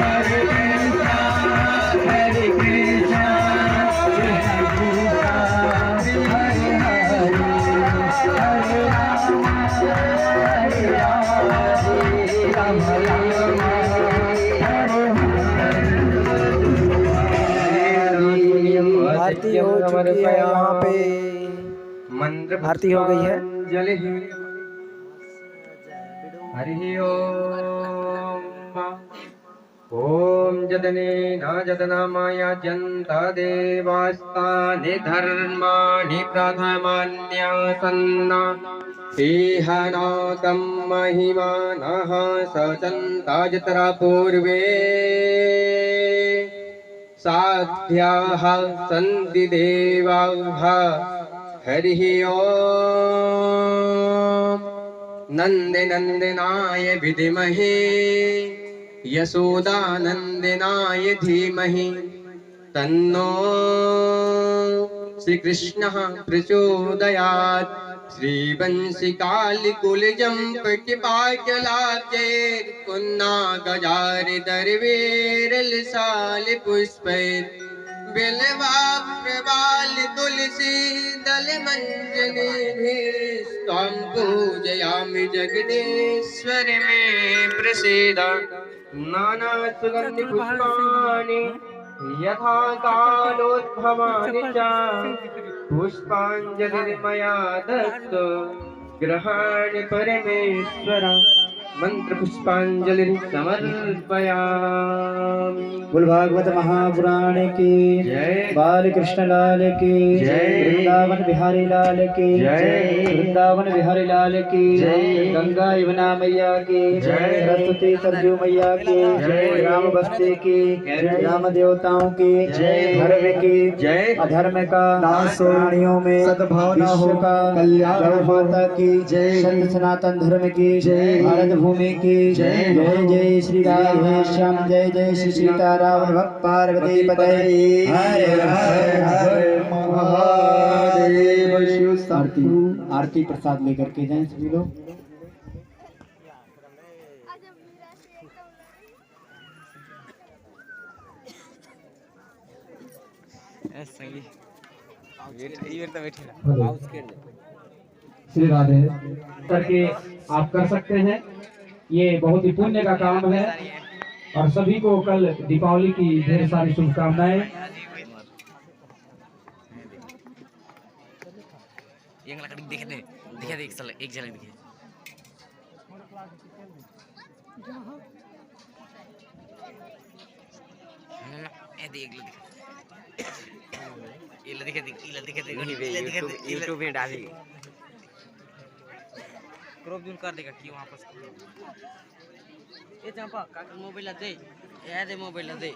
S4: हरे कृष्णा, हरे कृष्णा, कृष्णा कृष्णा हरे हरे, हरे राम, हरे राम, राम राम हरे हरे।
S1: आरती हो चुकी है यहाँ पे,
S5: मंत्र
S1: आरती हो गई है।
S5: जले हरि ओम। ओम जदने न जदनामाया जन्ता देवास्तानि धर्माणि प्रथमान्यासन्ना, इह नाकं महिमानः सचन्ता जतरा पूर्वे, साध्याः सन्ति देवाः। हरिः ओम। नन्दनन्दनाय विद्महे यशोदानन्दनाय धीमहि, तन्नो श्रीकृष्णः प्रचोदयात्। श्रीवंशिकालिकुलजम्पटिपाटलाब्जे पुन्ना गजार दरवेरल साल पुष्पैर बिलवा प्रबाल तुलसी दल मंजनेभिस्त्वं पूजयामि जगदीश्वर मे प्रसीद नाना सुगंधि पुष्पाणि यथा कालोद्भवानि च पुष्पांजलिर्मया दत्तो ग्रहाणि परमेश्वर मंत्र पुष्पांजलि समर्पयामि।
S3: बोल भागवत महापुराण की
S5: जय।
S3: बाल कृष्ण लाल की
S5: जय।
S3: वृंदावन बिहारी लाल की
S5: जय।
S3: वृंदावन बिहारी लाल की
S5: जय।
S3: गंगा यमुना मैया की
S5: जय।
S3: सरस्वती सरजू मैया की
S5: जय।
S3: राम बस्ती की राम देवताओं की
S5: जय।
S3: धर्म की
S5: जय।
S3: अधर्म का नाश प्राणियों में सद्भावना हो कल्याण माता की जय। सत्य सनातन धर्म की जय। भारत भूमि की जय। जय जय श्री राधे श्याम जय जय श्री सीताराम भक्त पार्वती पते हरे हरे हरे महादेव शिव। आरती प्रसाद लेकर के जाएं सभी लोग।
S6: श्री राधे करके आप कर सकते हैं। ये बहुत ही पुण्य का काम है और सभी को कल दीपावली की ढेर सारी शुभकामनाएं।
S2: एक झलक दिखे यूट्यूब में डालेगी क्रॉप जून कर देगा कि वापस ये चंपा काका मोबाइल दे ये दे मोबाइल दे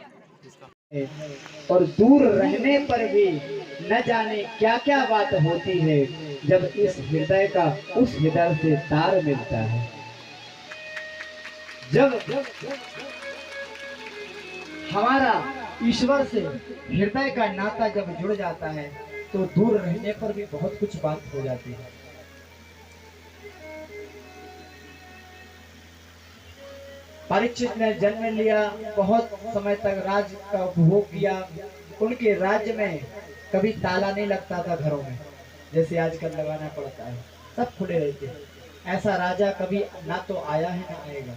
S3: और दूर रहने पर भी न जाने क्या क्या बात होती है जब इस हृदय का उस हृदय से तार मिलता है। जब हमारा ईश्वर से हृदय का नाता जब जुड़ जाता है तो दूर रहने पर भी बहुत कुछ बात हो जाती है। परीक्षित ने जन्म लिया, बहुत समय तक राज्य का उपभोग किया। उनके राज्य में कभी ताला नहीं लगता था घरों में, जैसे आजकल लगाना पड़ता है, सब खुले रहते हैं। ऐसा राजा कभी ना तो आया है ना आएगा।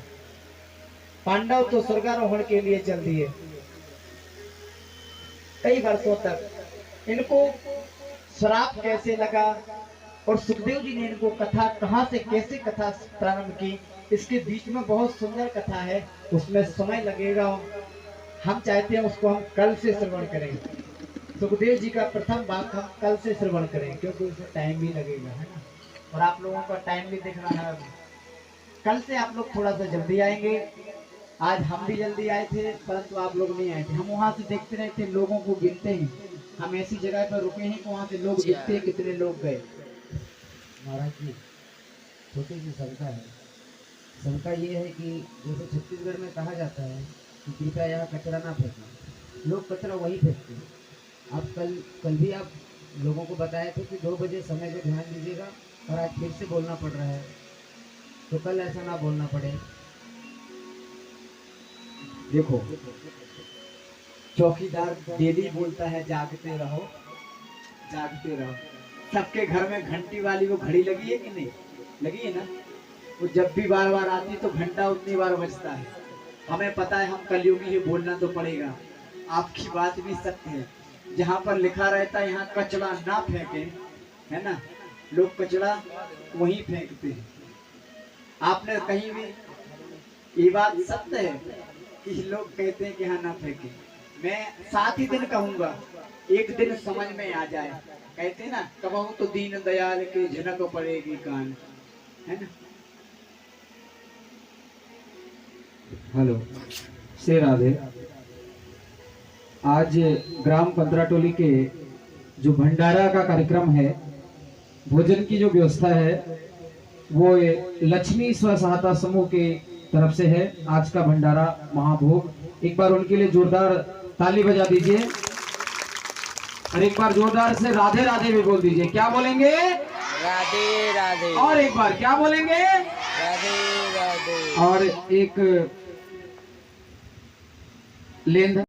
S3: पांडव तो स्वर्गारोहण के लिए चल दिए कई वर्षों तक। इनको श्राप कैसे लगा और सुखदेव जी ने इनको कथा कहां से कैसे कथा प्रारंभ की, इसके बीच में बहुत सुंदर कथा है, उसमें समय लगेगा। हम चाहते हैं उसको हम कल से श्रवण करें। सुखदेव जी का प्रथम भाग हम कल से श्रवण करें क्योंकि उसमें टाइम भी लगेगा, है ना, और आप लोगों का टाइम भी देख रहा है। कल से आप लोग थोड़ा सा जल्दी आएंगे। आज हम भी जल्दी आए थे परंतु आप लोग नहीं आए थे। हम वहाँ से देखते रहे थे, लोगों को गिनते हैं। हम ऐसी जगह पर रुके हैं कि वहाँ से लोग गिनते हैं कितने लोग गए। महाराज जी छोटी सी शंका है। शंका ये है कि जैसे छत्तीसगढ़ में कहा जाता है कि कृपया यहाँ कचरा ना फेंकना, लोग कचरा वही फेंकते हैं। आप कल भी आप लोगों को बताए थे कि 2 बजे समय को ध्यान दीजिएगा, और आज फिर से बोलना पड़ रहा है, तो कल ऐसा ना बोलना पड़े। देखो चौकीदार डेली बोलता है जागते रहो जागते रहो। सबके घर में घंटी वाली वो घड़ी लगी है कि नहीं लगी है ना, वो जब भी बार बार आती है तो घंटा उतनी बार बजता है। हमें पता है हम कलयुगी ही बोलना तो पड़ेगा। आपकी बात भी सत्य है, जहाँ पर लिखा रहता है यहाँ कचरा ना फेंके, है ना, लोग कचरा वहीं फेंकते हैं। आपने कहीं भी ये बात सत्य है कि लोग कहते हैं कि हाँ ना फेंके। मैं 7 ही दिन कहूंगा, एक दिन समझ में आ जाए। कहते हैं ना, कबहू तो दीन दयाल के झनक पड़ेगी कान, है ना।
S6: हेलो श्री राधे। आज ग्राम पंतराटोली के जो भंडारा का कार्यक्रम है, भोजन की जो व्यवस्था है वो लक्ष्मी स्व सहायता समूह के तरफ से है। आज का भंडारा महाभोग, एक बार उनके लिए जोरदार ताली बजा दीजिए और एक बार जोरदार से राधे राधे भी बोल दीजिए। क्या बोलेंगे?
S1: राधे राधे।
S6: और एक बार क्या बोलेंगे?
S1: राधे राधे।
S6: और एक लेन